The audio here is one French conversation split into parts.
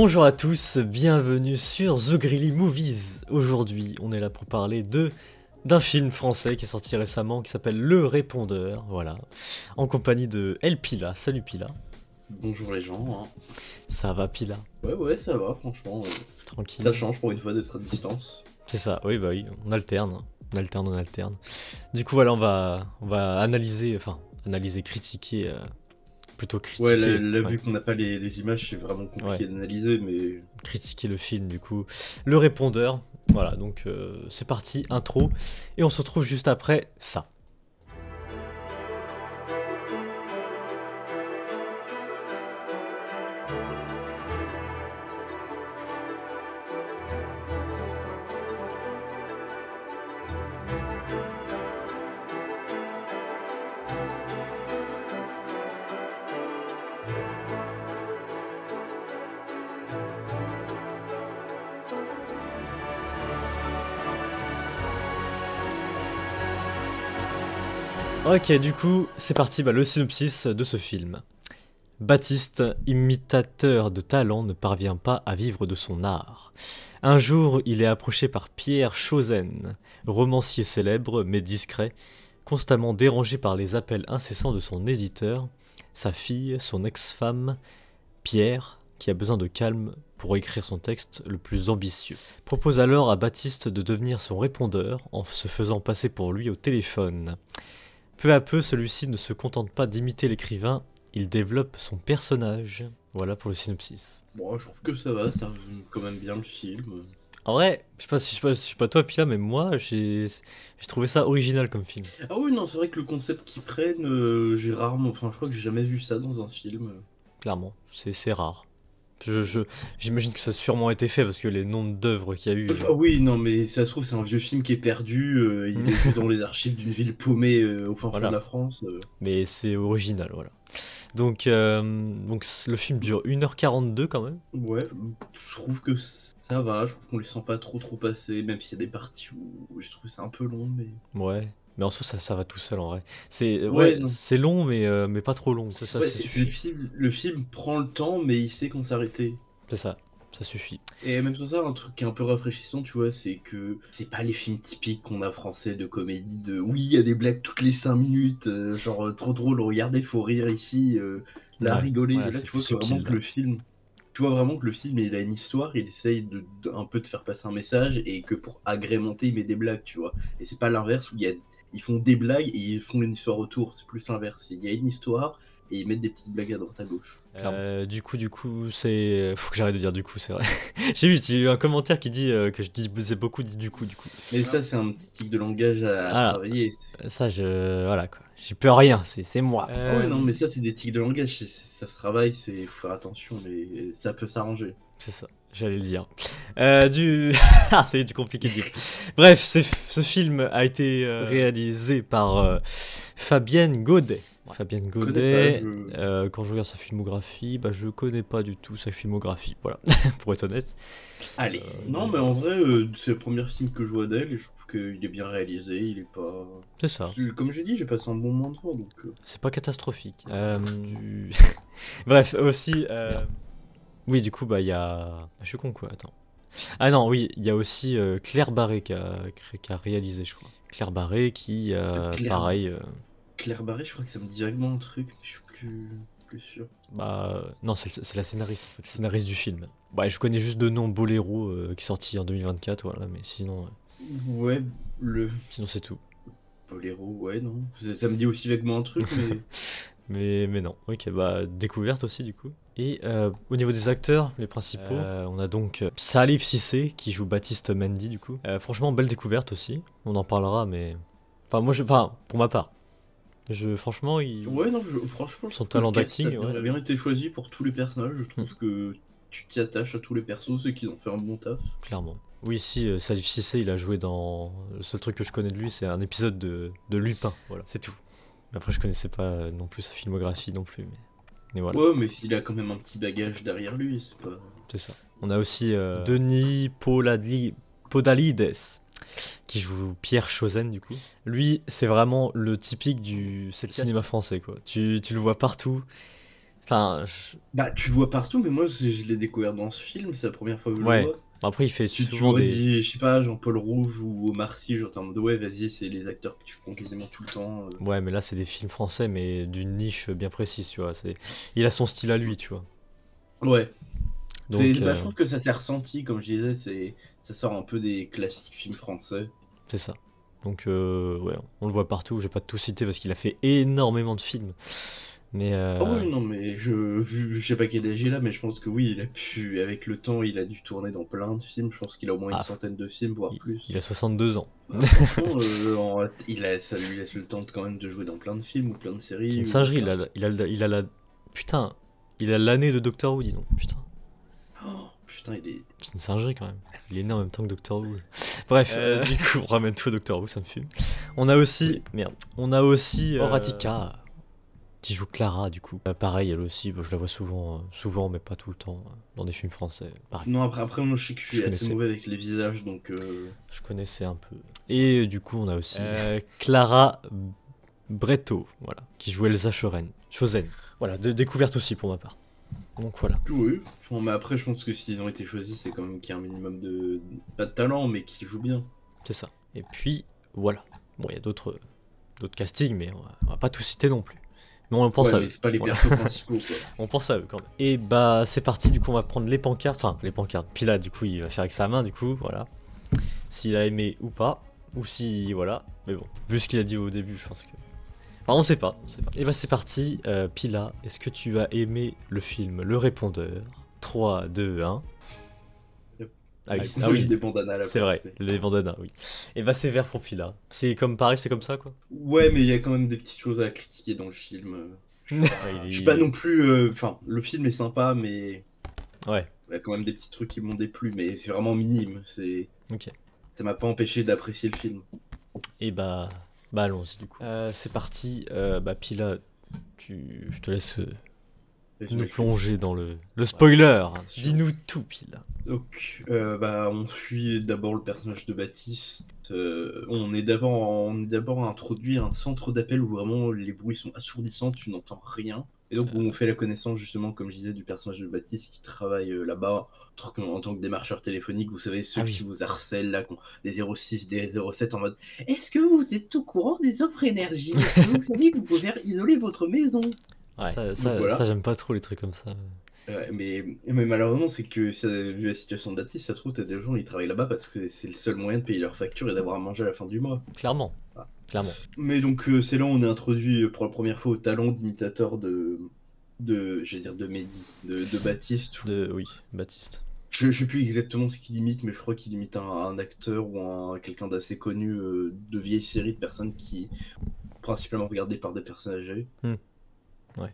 Bonjour à tous, bienvenue sur The Greely Movies. Aujourd'hui, on est là pour parler d'un film français qui est sorti récemment qui s'appelle Le Répondeur, voilà, en compagnie de El Pila. Salut Pila. Bonjour les gens. Ça va Pila? Ouais, ça va, franchement. Tranquille. Ça change pour une fois d'être à distance. C'est ça, oui, bah oui, on alterne. On alterne. Du coup, voilà, on va analyser, critiquer. Plutôt critiquer. Ouais, là vu qu'on n'a pas les images, c'est vraiment compliqué d'analyser, mais... Critiquer le film, du coup. Le Répondeur. Voilà, donc c'est parti, intro. Et on se retrouve juste après ça. Ok, du coup, c'est parti, le synopsis de ce film. Baptiste, imitateur de talent, ne parvient pas à vivre de son art. Un jour, il est approché par Pierre Chauzen, romancier célèbre mais discret, constamment dérangé par les appels incessants de son éditeur, sa fille, son ex-femme, Pierre, qui a besoin de calme pour écrire son texte le plus ambitieux. Propose alors à Baptiste de devenir son répondeur en se faisant passer pour lui au téléphone. Peu à peu, celui-ci ne se contente pas d'imiter l'écrivain, il développe son personnage. Voilà pour le synopsis. Bon, je trouve que ça va, ça résume quand même bien le film. En vrai, je sais pas toi Pila, mais moi j'ai trouvé ça original comme film. Ah oui, non, c'est vrai que le concept qu'ils prennent, j'ai rarement... Enfin, je crois que j'ai jamais vu ça dans un film. Clairement, c'est rare. J'imagine que ça a sûrement été fait parce que les noms d'œuvres qu'il y a eu. Ah oui, non, mais ça se trouve, c'est un vieux film qui est perdu, il est dans les archives d'une ville paumée au fin fond de la France. Mais c'est original, voilà. Donc le film dure 1h42 quand même. Ouais, je trouve que ça va, je trouve qu'on les sent pas trop passer, même s'il y a des parties où je trouve ça un peu long, mais... Ouais. Mais en soi, ça va tout seul en vrai. C'est c'est long, mais pas trop long. Ça suffit. Le film prend le temps, mais il sait quand s'arrêter. C'est ça suffit. Et même sur ça, un truc qui est un peu rafraîchissant, tu vois, c'est que c'est pas les films typiques qu'on a français de comédie de oui, il y a des blagues toutes les 5 minutes, genre trop drôle, regardez, faut rire ici, là rigoler. Ouais, là, tu vois vraiment que le film. Tu vois vraiment que le film, il a une histoire, il essaye un peu de faire passer un message, et que pour agrémenter, il met des blagues, tu vois. Et c'est pas l'inverse où ils font des blagues et ils font une histoire autour, c'est plus l'inverse. Il y a une histoire et ils mettent des petites blagues à droite à gauche. Du coup, c'est... Faut que j'arrête de dire du coup, c'est vrai. J'ai eu un commentaire qui dit que je disais beaucoup du coup. Mais ça, c'est un petit tic de langage à travailler. Ça, voilà quoi. J'y peux rien, c'est moi. Oh, non, mais ça, c'est des tics de langage, ça se travaille, faut faire attention, mais ça peut s'arranger. C'est ça, j'allais le dire. Ah, c'est du compliqué de dire. Bref, ce film a été réalisé par Fabienne Godet. Fabienne Godet, quand je regarde sa filmographie, je connais pas du tout sa filmographie, voilà, pour être honnête. Allez, non, mais en vrai, c'est le premier film que je vois d'elle et je trouve qu'il est bien réalisé, il est pas... C'est ça. Comme j'ai dit, j'ai passé un bon moment devant, donc... C'est pas catastrophique. Bref, aussi... Oui, du coup, il y a... Je suis con, quoi, attends. Ah non, oui, il y a aussi Claire Barré qui a réalisé, je crois. Claire Barré qui, pareil... Claire Barré, je crois que ça me dit vaguement un truc, mais je suis plus sûr. Non, c'est la scénariste, en fait. La scénariste du film. Je connais juste de nom Boléro qui est sorti en 2024, voilà, mais sinon... Ouais, Sinon c'est tout. Boléro, ouais, non. Ça me dit aussi vaguement un truc, mais... mais non, ok, découverte aussi du coup. Et au niveau des acteurs, les principaux, on a donc Salif Cissé qui joue Baptiste Mendy du coup. Franchement, belle découverte aussi, on en parlera, mais... pour ma part. Franchement, ouais, non, franchement, son talent d'acting, il a bien été choisi pour tous les personnages. Je trouve que tu t'y attaches à tous les persos, c'est qu'ils ont fait un bon taf. Clairement. Oui, ici, Salif Cissé, il a joué dans... Le seul truc que je connais de lui, c'est un épisode de Lupin, voilà, c'est tout. Après, je connaissais pas non plus sa filmographie non plus, mais voilà. Ouais, mais il a quand même un petit bagage derrière lui, c'est pas... C'est ça. On a aussi Denis Podalides, qui joue Pierre Chauzen du coup. Lui, c'est vraiment le typique du cinéma français quoi. Tu le vois partout. Enfin, Bah, tu le vois partout, mais moi, je l'ai découvert dans ce film, c'est la première fois que je le ouais. vois. Après, il fait Tu souvent m'aurais des. dit, je sais pas, Jean-Paul Rouve ou Omar Sy, genre, t'es en mode, ouais, vas-y, c'est les acteurs que tu prends quasiment tout le temps. Ouais, mais là, c'est des films français, mais d'une niche bien précise, tu vois. Il a son style à lui, tu vois. Ouais, Donc, bah, je trouve que ça s'est ressenti, comme je disais, ça sort un peu des classiques films français. c'est ça. Donc, ouais, on le voit partout. Je vais pas tout citer parce qu'il a fait énormément de films. Mais, Ah oui, non, mais je sais pas quel âge il a, mais je pense que oui, il a pu, avec le temps, il a dû tourner dans plein de films. Je pense qu'il a au moins une ah, centaine de films, voire il, plus. il a 62 ans. Ah, franchement, ça lui laisse le temps quand même de jouer dans plein de films ou plein de C'est une séries ou singerie. plein. Il a la. Putain, il a l'année de Doctor Who, dis donc. Putain. Oh, putain, il est. C'est une singerie quand même. Il est né en même temps que Doctor Who. Bref, du coup, on ramène tout à Doctor Who, ça me fume. On a aussi. Oui. Merde. On a aussi. Horatica, qui joue Clara, du coup. Pareil, elle aussi, je la vois souvent, mais pas tout le temps, dans des films français. Pareil. Non, après, moi, je sais que je Je suis assez connaissais. mauvais avec les visages, donc. Je connaissais un peu. Et du coup, on a aussi Clara Bretto, voilà, qui joue Elsa Chosen. Voilà, découverte aussi pour ma part. Donc voilà. Oui. Enfin, mais après, je pense que s'ils ont été choisis, c'est quand même qu'il y a un minimum de. Pas de talent, mais qui joue bien. C'est ça. Et puis, voilà. Bon, il y a d'autres castings, mais on va pas tout citer non plus. Mais on pense Ouais, à mais eux. c'est pas les Voilà. persos principaux, quoi. On pense à eux quand même. Et bah, c'est parti, du coup, on va prendre les pancartes. Enfin, les pancartes. Puis là, du coup, il va faire avec sa main, du coup, voilà. S'il a aimé ou pas. Ou si, voilà. Mais bon, vu ce qu'il a dit au début, je pense que. Enfin, on sait pas. Et bah, c'est parti. Pila, est-ce que tu as aimé le film Le Répondeur? 3, 2, 1. Ah oui, Moi, j'ai des bandanas à la c'est place, vrai, mais- les bandanas, oui. Et bah c'est vert pour Pila. C'est comme pareil, c'est comme ça quoi. Ouais, mais il y a quand même des petites choses à critiquer dans le film. Je suis pas non plus. Enfin, le film est sympa, mais Ouais, il y a quand même des petits trucs qui m'ont déplu, mais c'est vraiment minime. ok. Ça m'a pas empêché d'apprécier le film. Et bah allons-y du coup. C'est parti, bah Pila, je te laisse nous plonger dans le spoiler. Dis-nous tout Pila. Donc, bah, on suit d'abord le personnage de Baptiste. On est d'abord introduit à un centre d'appel où vraiment les bruits sont assourdissants, tu n'entends rien. Et donc, on fait la connaissance, justement, comme je disais, du personnage de Baptiste qui travaille là-bas en tant que démarcheur téléphonique. Vous savez, ceux Ah oui. qui vous harcèlent là, qui ont des 06, des 07 en mode est-ce que vous êtes au courant des offres énergie? Est-ce que vous savez que vous pouvez faire isoler votre maison? Ouais, Donc, voilà. ça j'aime pas trop les trucs comme ça. Ouais, mais malheureusement, c'est que vu la situation de Baptiste, ça se trouve, t'as des gens qui travaillent là-bas parce que c'est le seul moyen de payer leurs factures et d'avoir à manger à la fin du mois. Clairement, Ah. clairement. Mais donc, c'est là où on est introduit pour la première fois au talent d'imitateur j'allais dire de Mehdi, de Baptiste. Oui, Baptiste. Je sais plus exactement ce qu'il imite, mais je crois qu'il imite un acteur ou quelqu'un d'assez connu de vieilles séries de personnes qui principalement regardées par des personnes âgées. Ouais.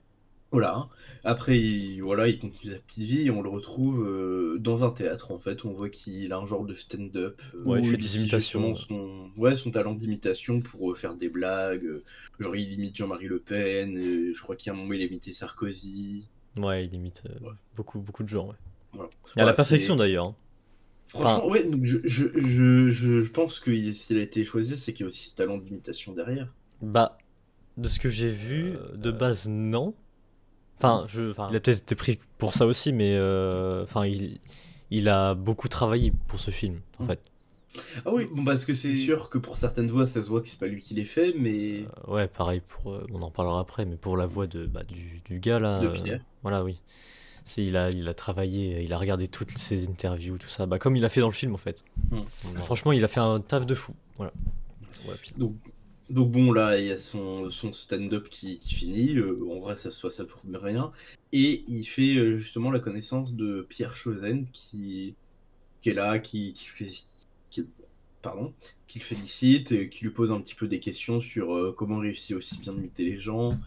Voilà. Après, il continue sa petite vie et on le retrouve dans un théâtre en fait. Où on voit qu'il a un genre de stand-up. Ouais, il où fait des utilise imitations. justement son talent d'imitation pour faire des blagues. Genre, il imite Jean-Marie Le Pen. Je crois qu'il y a un moment, il a imité Sarkozy. Ouais, il imite Ouais. beaucoup de gens, ouais. Voilà. Et à la Voilà, perfection d'ailleurs. Hein. Franchement, Enfin- ouais, donc je pense que s'il a été choisi, c'est qu'il y a aussi ce talent d'imitation derrière. Bah, de ce que j'ai vu, de base, non. Enfin, il a peut-être été pris pour ça aussi, mais enfin, il a beaucoup travaillé pour ce film, en fait. Ah oui, bon, parce que c'est sûr que pour certaines voix, ça se voit que c'est pas lui qui les fait, mais. Ouais, pareil pour, on en parlera après, mais pour la voix du gars là, De Pierre. voilà, oui. Il a travaillé, il a regardé toutes ses interviews, tout ça, bah comme il a fait dans le film en fait. Franchement, il a fait un taf de fou, voilà. Donc bon, là, il y a son stand-up qui finit. En vrai, ça ça pour rien. Et il fait justement la connaissance de Pierre Chosen qui est là, pardon, qui le félicite, et qui lui pose un petit peu des questions sur comment réussir aussi bien imiter les gens.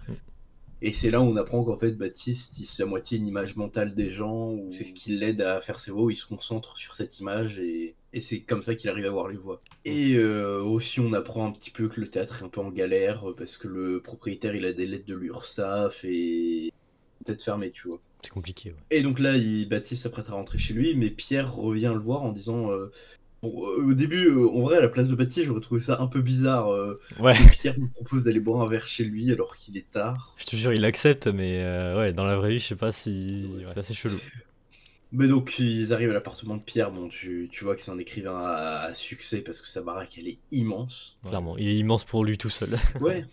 Et c'est là où on apprend qu'en fait, Baptiste, c'est à moitié une image mentale des gens, ou c'est ce qui l'aide à faire ses voix, où il se concentre sur cette image, et c'est comme ça qu'il arrive à voir les voix. Et aussi, on apprend un petit peu que le théâtre est un peu en galère, parce que le propriétaire, il a des lettres de l'URSSAF, et peut-être fermé, tu vois. C'est compliqué, ouais. Et donc là, Baptiste s'apprête à rentrer chez lui, mais Pierre revient le voir en disant Bon, au début, en vrai, à la place de Baptiste, j'aurais trouvé ça un peu bizarre Ouais, que Pierre nous propose d'aller boire un verre chez lui alors qu'il est tard. je te jure, il accepte, mais ouais, dans la vraie vie, je sais pas si. Ouais, Ouais, c'est assez chelou. mais donc, ils arrivent à l'appartement de Pierre. Bon, tu vois que c'est un écrivain à succès parce que sa baraque, elle est immense. Clairement, il est immense pour lui tout seul. Ouais.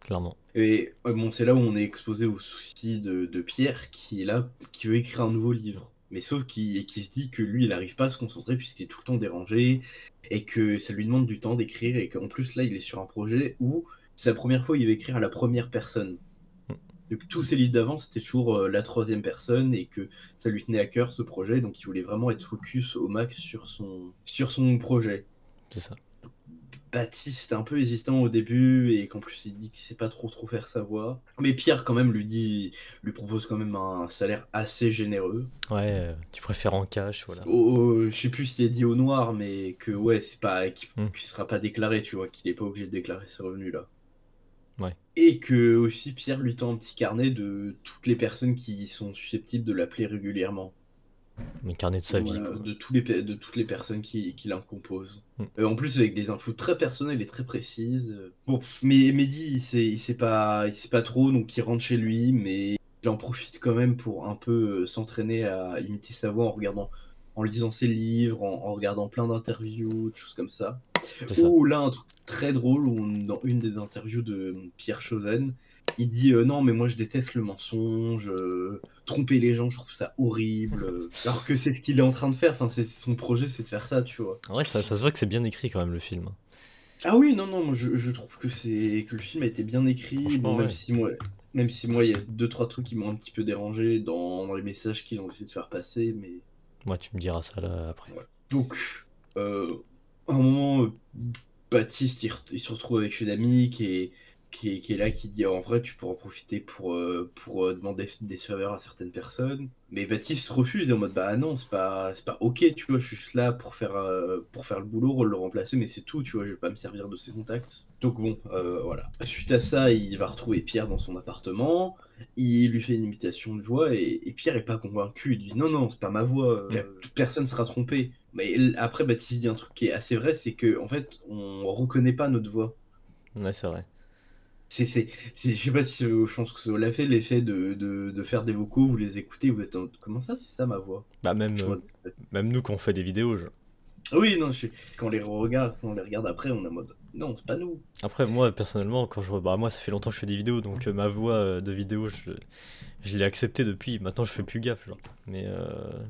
Clairement. Et bon, c'est là où on est exposé au souci de Pierre qui est là, qui veut écrire un nouveau livre. Mais sauf qu'il se dit que lui, il n'arrive pas à se concentrer puisqu'il est tout le temps dérangé et que ça lui demande du temps d'écrire et qu'en plus là, il est sur un projet où c'est la première fois il va écrire à la première personne. Donc tous ses livres d'avant, c'était toujours la troisième personne et que ça lui tenait à cœur ce projet, donc il voulait vraiment être focus au max sur son projet. C'est ça. Baptiste est un peu hésitant au début et qu'en plus il dit qu'il sait pas trop faire sa voix. Mais Pierre quand même lui propose quand même un salaire assez généreux. Ouais, tu préfères en cash, voilà. Je sais plus s'il est dit au noir, mais que ouais, c'est pas qu'il sera pas déclaré, tu vois, qu'il est pas obligé de déclarer ses revenus là. Ouais. Et que aussi Pierre lui tend un petit carnet de toutes les personnes qui sont susceptibles de l'appeler régulièrement. Un carnet de sa vie, Voilà, quoi. de toutes les personnes qui la composent. En plus, avec des infos très personnelles et très précises. Bon, mais Mehdi, il sait pas trop, donc il rentre chez lui, mais il en profite quand même pour un peu s'entraîner à imiter sa voix en lisant ses livres, en regardant plein d'interviews, des choses comme ça. C'est ça. Ou là, un truc très drôle, où dans une des interviews de Pierre Chosen, il dit non, mais moi je déteste le mensonge, tromper les gens, je trouve ça horrible. Alors que c'est ce qu'il est en train de faire, enfin, son projet, c'est de faire ça, tu vois. Ouais, ça se voit que c'est bien écrit quand même le film. Ah oui, non, non, moi je trouve que le film a été bien écrit. Bon, Franchement, ouais. même si moi, il y a deux, trois trucs qui m'ont un petit peu dérangé dans les messages qu'ils ont essayé de faire passer, mais. Moi, tu me diras ça là après. Ouais. Donc, à un moment, Baptiste, il se retrouve avec une amie qui est là, qui dit en vrai, tu pourras en profiter pour demander des faveurs à certaines personnes. Mais Baptiste refuse, et en mode bah non, c'est pas ok, tu vois, je suis juste là pour faire le boulot, le remplacer, mais c'est tout, tu vois, je vais pas me servir de ses contacts. Donc bon, voilà. Suite à ça, il va retrouver Pierre dans son appartement, il lui fait une imitation de voix, et Pierre est pas convaincu, il dit non, non, c'est pas ma voix, personne sera trompé. Mais après, Baptiste dit un truc qui est assez vrai, c'est que en fait, on reconnaît pas notre voix. Ouais, c'est vrai. Je sais pas si je pense que ça l'a fait, l'effet de faire des vocaux, vous les écoutez, vous êtes en mode, comment ça, c'est ça ma voix? Bah, Je suis en mode, même nous, quand on fait des vidéos, oui, non, quand on les regarde après, on est en mode, non, c'est pas nous. Après, moi, personnellement, bah, moi, ça fait longtemps que je fais des vidéos, donc ma voix de vidéo, je l'ai acceptée depuis. Maintenant, je fais plus gaffe, genre. Mais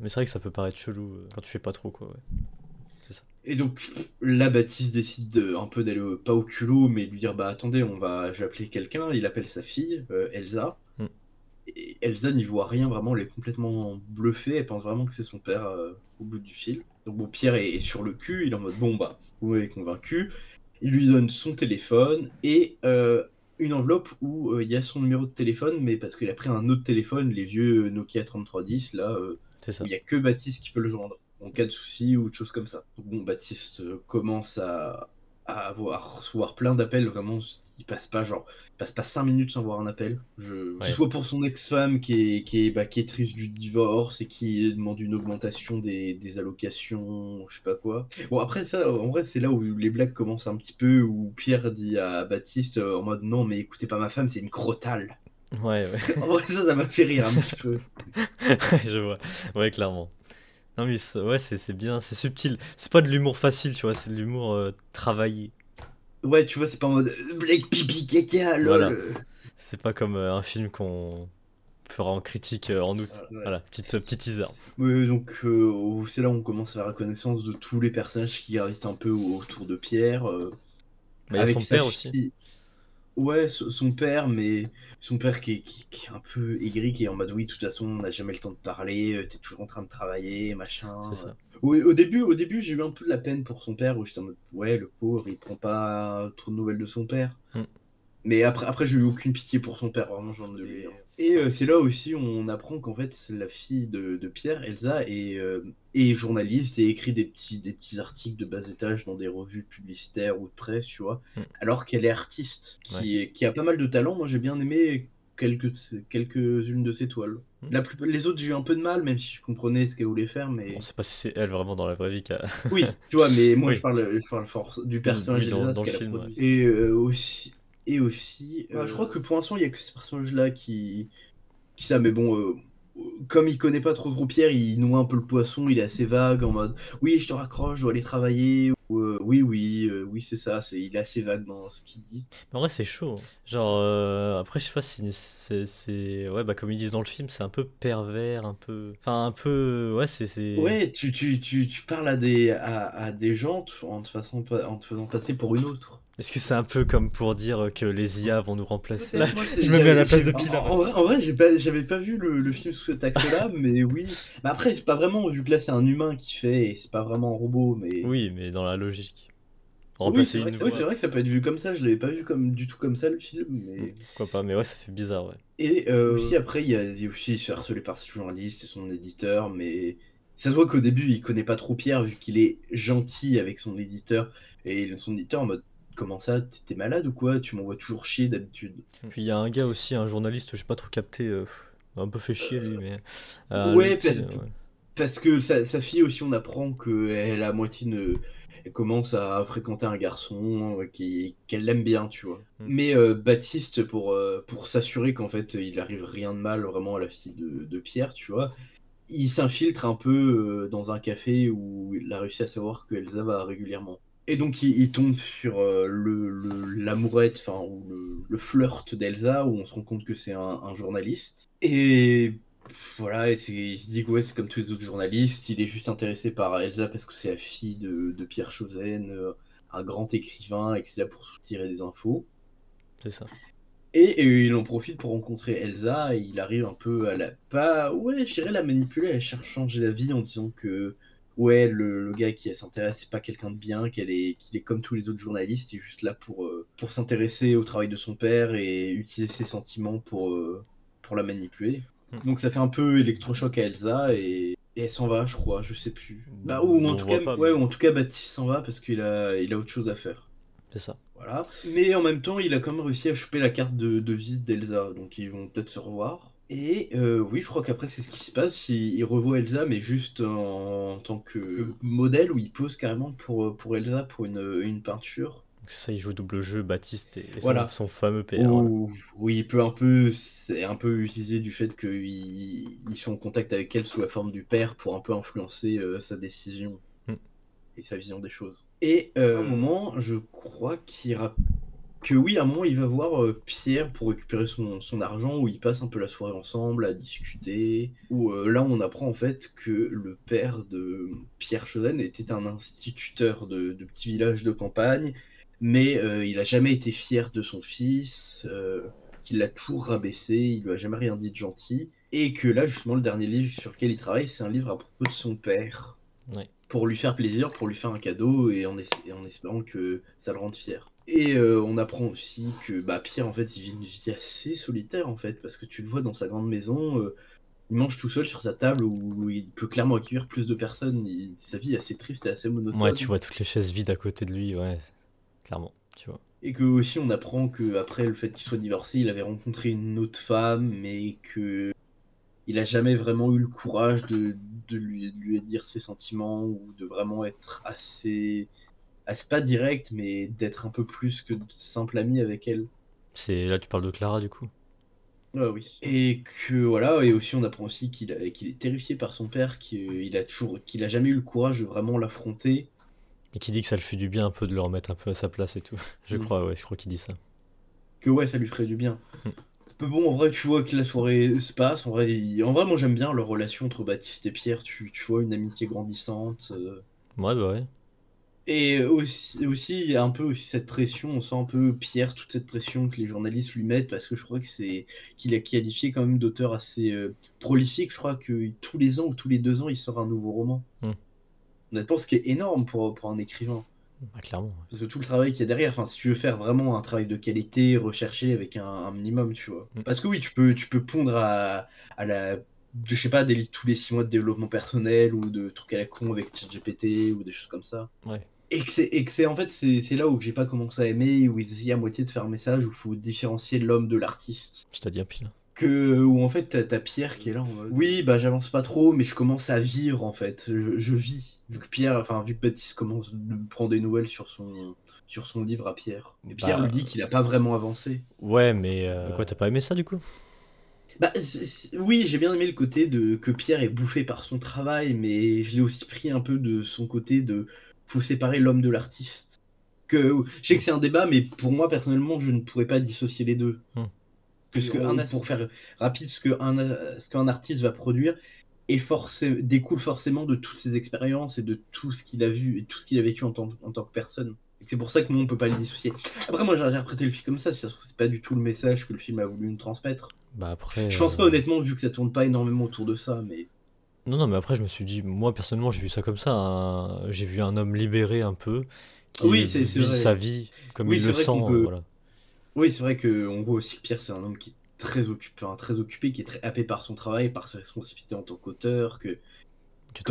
c'est vrai que ça peut paraître chelou quand tu fais pas trop, quoi, ouais. C'est ça. Et donc là, Baptiste décide un peu d'aller pas au culot, mais lui dire bah attendez, je vais appeler quelqu'un. Il appelle sa fille, Elsa. Mm. Et Elsa n'y voit rien vraiment, elle est complètement bluffée. Elle pense vraiment que c'est son père au bout du fil. Donc bon, Pierre est sur le cul, il est en mode bon bah, vous m'avez convaincu. Il lui donne son téléphone et une enveloppe où il y a son numéro de téléphone, mais parce qu'il a pris un autre téléphone, les vieux Nokia 3310 là, C'est ça. où il n'y a que Baptiste qui peut le joindre en cas de souci ou de choses comme ça. Donc bon, Baptiste commence à recevoir plein d'appels, vraiment, il passe pas 5 minutes sans voir un appel. Que ce soit pour son ex-femme qui est triste du divorce et qui demande une augmentation des allocations, je sais pas quoi. Bon, après ça, en vrai, c'est là où les blagues commencent un petit peu, où Pierre dit à Baptiste en mode non, mais écoutez pas ma femme, c'est une crotale. Ouais, ouais. En vrai, ça m'a fait rire un petit peu. Je vois. Ouais, clairement. Non, mais ouais, c'est bien, c'est subtil. C'est pas de l'humour facile, tu vois, c'est de l'humour travaillé. Ouais, tu vois, c'est pas en mode blague pipi caca, lol. Voilà. C'est pas comme un film qu'on fera en critique en août. Ouais. Voilà, petit teaser. Ouais, donc c'est là où on commence à faire la connaissance de tous les personnages qui restent un peu autour de Pierre. Bah, il y a Avec son sa père aussi. fille. Ouais, son père, mais son père qui est un peu aigri, qui est en mode oui, de toute façon, on n'a jamais le temps de parler, t'es toujours en train de travailler, machin. C'est ça. Oui, au début, j'ai eu un peu de la peine pour son père, où j'étais en mode ouais, le pauvre, il prend pas trop de nouvelles de son père. Mm. Mais après j'ai eu aucune pitié pour son père, vraiment, j'en ai eu. Et c'est là aussi on apprend qu'en fait, c'est la fille de Pierre, Elsa, est journaliste et écrit des petits articles de bas étage dans des revues publicitaires ou de presse, tu vois, Mm. alors qu'elle est artiste, qui a pas mal de talent. Moi, j'ai bien aimé quelques-unes de ses toiles. Les autres, j'ai eu un peu de mal, même si je comprenais ce qu'elle voulait faire, mais... On sait pas si c'est elle vraiment dans la vraie vie qui a... Oui, tu vois, mais moi, Oui. je parle du personnage Oui, dans d'Elsa, ce le qu'elle a film, ouais. produit. Et aussi, je crois que pour l'instant, il y a que ce personnage-là qui ça, mais bon, comme il connaît pas trop Pierre, il noie un peu le poisson, il est assez vague en mode oui, je te raccroche, je dois aller travailler, ou oui, c'est ça, il est assez vague dans ce qu'il dit. Mais en vrai, c'est chaud. Genre, après, je sais pas si ouais, bah, comme ils disent dans le film, c'est un peu pervers, un peu. Enfin, un peu. Ouais, Ouais, tu parles à des gens en te faisant passer pour une autre. Est-ce que c'est un peu comme pour dire que les IA vont nous remplacer? Là, Peut-être, moi, je me mets à la place de Pilar. En vrai, j'avais pas vu le film sous cet axe-là, mais oui. Mais après, c'est pas vraiment, vu que là, c'est un humain qui fait, et c'est pas vraiment un robot, mais... Oui, mais dans la logique. Oui, c'est Remplacer vrai, une ouais, voix. c'est vrai que ça peut être vu comme ça, je l'avais pas vu du tout comme ça, le film, mais... Pourquoi pas, mais ouais, ça fait bizarre, ouais. Et aussi, après, il y a aussi, il se fait harceler par ce journaliste et son éditeur, mais ça se voit qu'au début, il connaît pas trop Pierre, vu qu'il est gentil avec son éditeur, et son éditeur en mode, comment ça, t'es malade ou quoi? Tu m'envoies toujours chier d'habitude. Puis il y a un gars aussi, un journaliste, j'ai pas trop capté, un peu fait chier lui, mais. Ouais, Tu sais, ouais. parce que sa fille aussi, on apprend qu'elle a moitié elle commence à fréquenter un garçon qu'elle l'aime bien, tu vois. Mais Baptiste, pour s'assurer qu'en fait il arrive rien de mal vraiment à la fille de Pierre, tu vois, il s'infiltre un peu dans un café où il a réussi à savoir que Elsa va régulièrement. Et donc il tombe sur l'amourette, enfin, ou le flirt d'Elsa, où on se rend compte que c'est un journaliste. Et voilà, il se dit que ouais, c'est comme tous les autres journalistes, il est juste intéressé par Elsa parce que c'est la fille de Pierre Chauzen, un grand écrivain, et que c'est là pour soutirer des infos. C'est ça. Et il en profite pour rencontrer Elsa, et il arrive un peu à pas, ouais, je dirais la manipuler, elle cherche à changer la vie en disant que, ouais, le gars qui s'intéresse, c'est pas quelqu'un de bien, qu'il est comme tous les autres journalistes, il est juste là pour s'intéresser au travail de son père et utiliser ses sentiments pour la manipuler. Donc ça fait un peu électrochoc à Elsa, et elle s'en va, je crois, je sais plus. Bah, ou en On tout voit cas, pas, ouais, mais ou en tout cas, Baptiste s'en va parce qu'il a autre chose à faire. c'est ça. Voilà. Mais en même temps, il a quand même réussi à choper la carte de visite d'Elsa, donc ils vont peut-être se revoir. Et oui, je crois qu'après, c'est ce qui se passe. Il revoit Elsa, mais juste en tant que modèle, où il pose carrément pour Elsa pour une peinture. Donc c'est ça, il joue double jeu, Baptiste et Voilà. son fameux PR. Voilà. Où il peut c'est un peu utiliser du fait qu'ils sont en contact avec elle sous la forme du père pour un peu influencer sa décision et sa vision des choses. Et à un moment, je crois que oui, à un moment, il va voir Pierre pour récupérer son argent, où ils passent un peu la soirée ensemble à discuter. Où là, on apprend en fait que le père de Pierre Chauzen était un instituteur de petits villages de campagne, mais il a jamais été fier de son fils, qu'il l'a tout rabaissé, il lui a jamais rien dit de gentil. Et que là, justement, le dernier livre sur lequel il travaille, c'est un livre à propos de son père. Ouais. Pour lui faire plaisir, pour lui faire un cadeau, et en espérant que ça le rende fier. Et on apprend aussi que Pierre, en fait, il vit une vie assez solitaire, en fait, parce que tu le vois dans sa grande maison, il mange tout seul sur sa table, où il peut clairement accueillir plus de personnes. Sa vie est assez triste et assez monotone. Ouais, tu vois toutes les chaises vides à côté de lui, ouais, clairement, tu vois. Et que aussi, on apprend que après le fait qu'il soit divorcé, il avait rencontré une autre femme, mais que il a jamais vraiment eu le courage de lui dire ses sentiments, ou de vraiment être assez pas direct, mais d'être un peu plus que de simple ami avec elle. Là, tu parles de Clara, du coup. Oui. Et que voilà, et aussi on apprend aussi qu'il est terrifié par son père, qu'il a jamais eu le courage de vraiment l'affronter. Et qui dit que ça le fait du bien un peu de le remettre un peu à sa place et tout. Je crois qu'il dit ça. Que ouais, ça lui ferait du bien. Mais bon, en vrai, tu vois que la soirée se passe. En vrai, moi j'aime bien leur relation entre Baptiste et Pierre. Tu vois une amitié grandissante. Ouais, bah ouais. Et aussi, il y a un peu aussi cette pression, on sent un peu Pierre, toute cette pression que les journalistes lui mettent, parce que je crois qu'il est qualifié quand même d'auteur assez prolifique. Je crois que tous les ans ou tous les 2 ans, il sort un nouveau roman. Honnêtement, ce qui est énorme pour un écrivain. Bah, clairement. Parce que tout le travail qu'il y a derrière, enfin, si tu veux faire vraiment un travail de qualité, recherché avec un minimum, tu vois. Parce que oui, tu peux pondre à je sais pas, tous les 6 mois de développement personnel, ou de trucs à la con avec ChatGPT, ou des choses comme ça. Ouais. Et que c'est en fait, c'est là où j'ai pas commencé à aimer, où ils essayaient à moitié de faire un message où il faut différencier l'homme de l'artiste. Je t'ai dit un pile. Où en fait t'as Pierre qui est là en mode oui bah j'avance pas trop mais je commence à vivre en fait, je vis. Vu que Baptiste commence de prendre des nouvelles sur son livre à Pierre. Et Pierre lui Bah dit qu'il a pas vraiment avancé. ouais, mais quoi, t'as pas aimé ça du coup? Bah oui j'ai bien aimé le côté de que Pierre est bouffé par son travail, mais je l'ai aussi pris un peu de son côté de faut séparer l'homme de l'artiste. Je sais que c'est un débat, mais pour moi personnellement je ne pourrais pas dissocier les deux. Hmm. Pour faire rapide, ce qu'un artiste va produire découle forcément de toutes ses expériences et de tout ce qu'il a vu et tout ce qu'il a vécu en tant que personne. Et c'est pour ça que nous on peut pas les dissocier. Après moi j'ai interprété le film comme ça, si ça se trouve c'est pas du tout le message que le film a voulu nous transmettre. Bah après... Je pense pas honnêtement vu que ça tourne pas énormément autour de ça, mais... Non, non, mais après je me suis dit, moi personnellement j'ai vu ça comme ça, j'ai vu un homme libéré un peu, qui Oui c'est vit vrai. sa vie comme Oui il c'est le vrai sent, qu'on peut... voilà. Oui c'est vrai qu'on voit aussi que Pierre c'est un homme qui est très occupé, qui est très happé par son travail, par ses responsabilités en tant qu'auteur, qu'en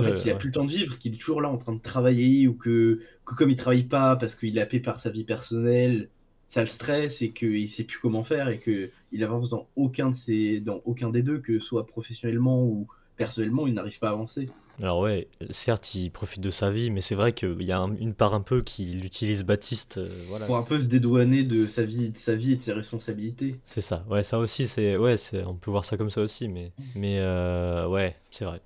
fait il a Ouais. plus le temps de vivre, qu'il est toujours là en train de travailler, ou que comme il travaille pas parce qu'il est happé par sa vie personnelle, ça le stresse et qu'il sait plus comment faire et qu'il avance dans dans aucun des deux, que ce soit professionnellement ou personnellement, il n'arrive pas à avancer. Alors ouais, certes il profite de sa vie, mais c'est vrai qu'il y a une part un peu qui l'utilise Baptiste, voilà. Pour un peu se dédouaner de sa vie et de ses responsabilités. C'est ça, ouais, ça aussi, ouais, on peut voir ça comme ça aussi, mais ouais, c'est vrai.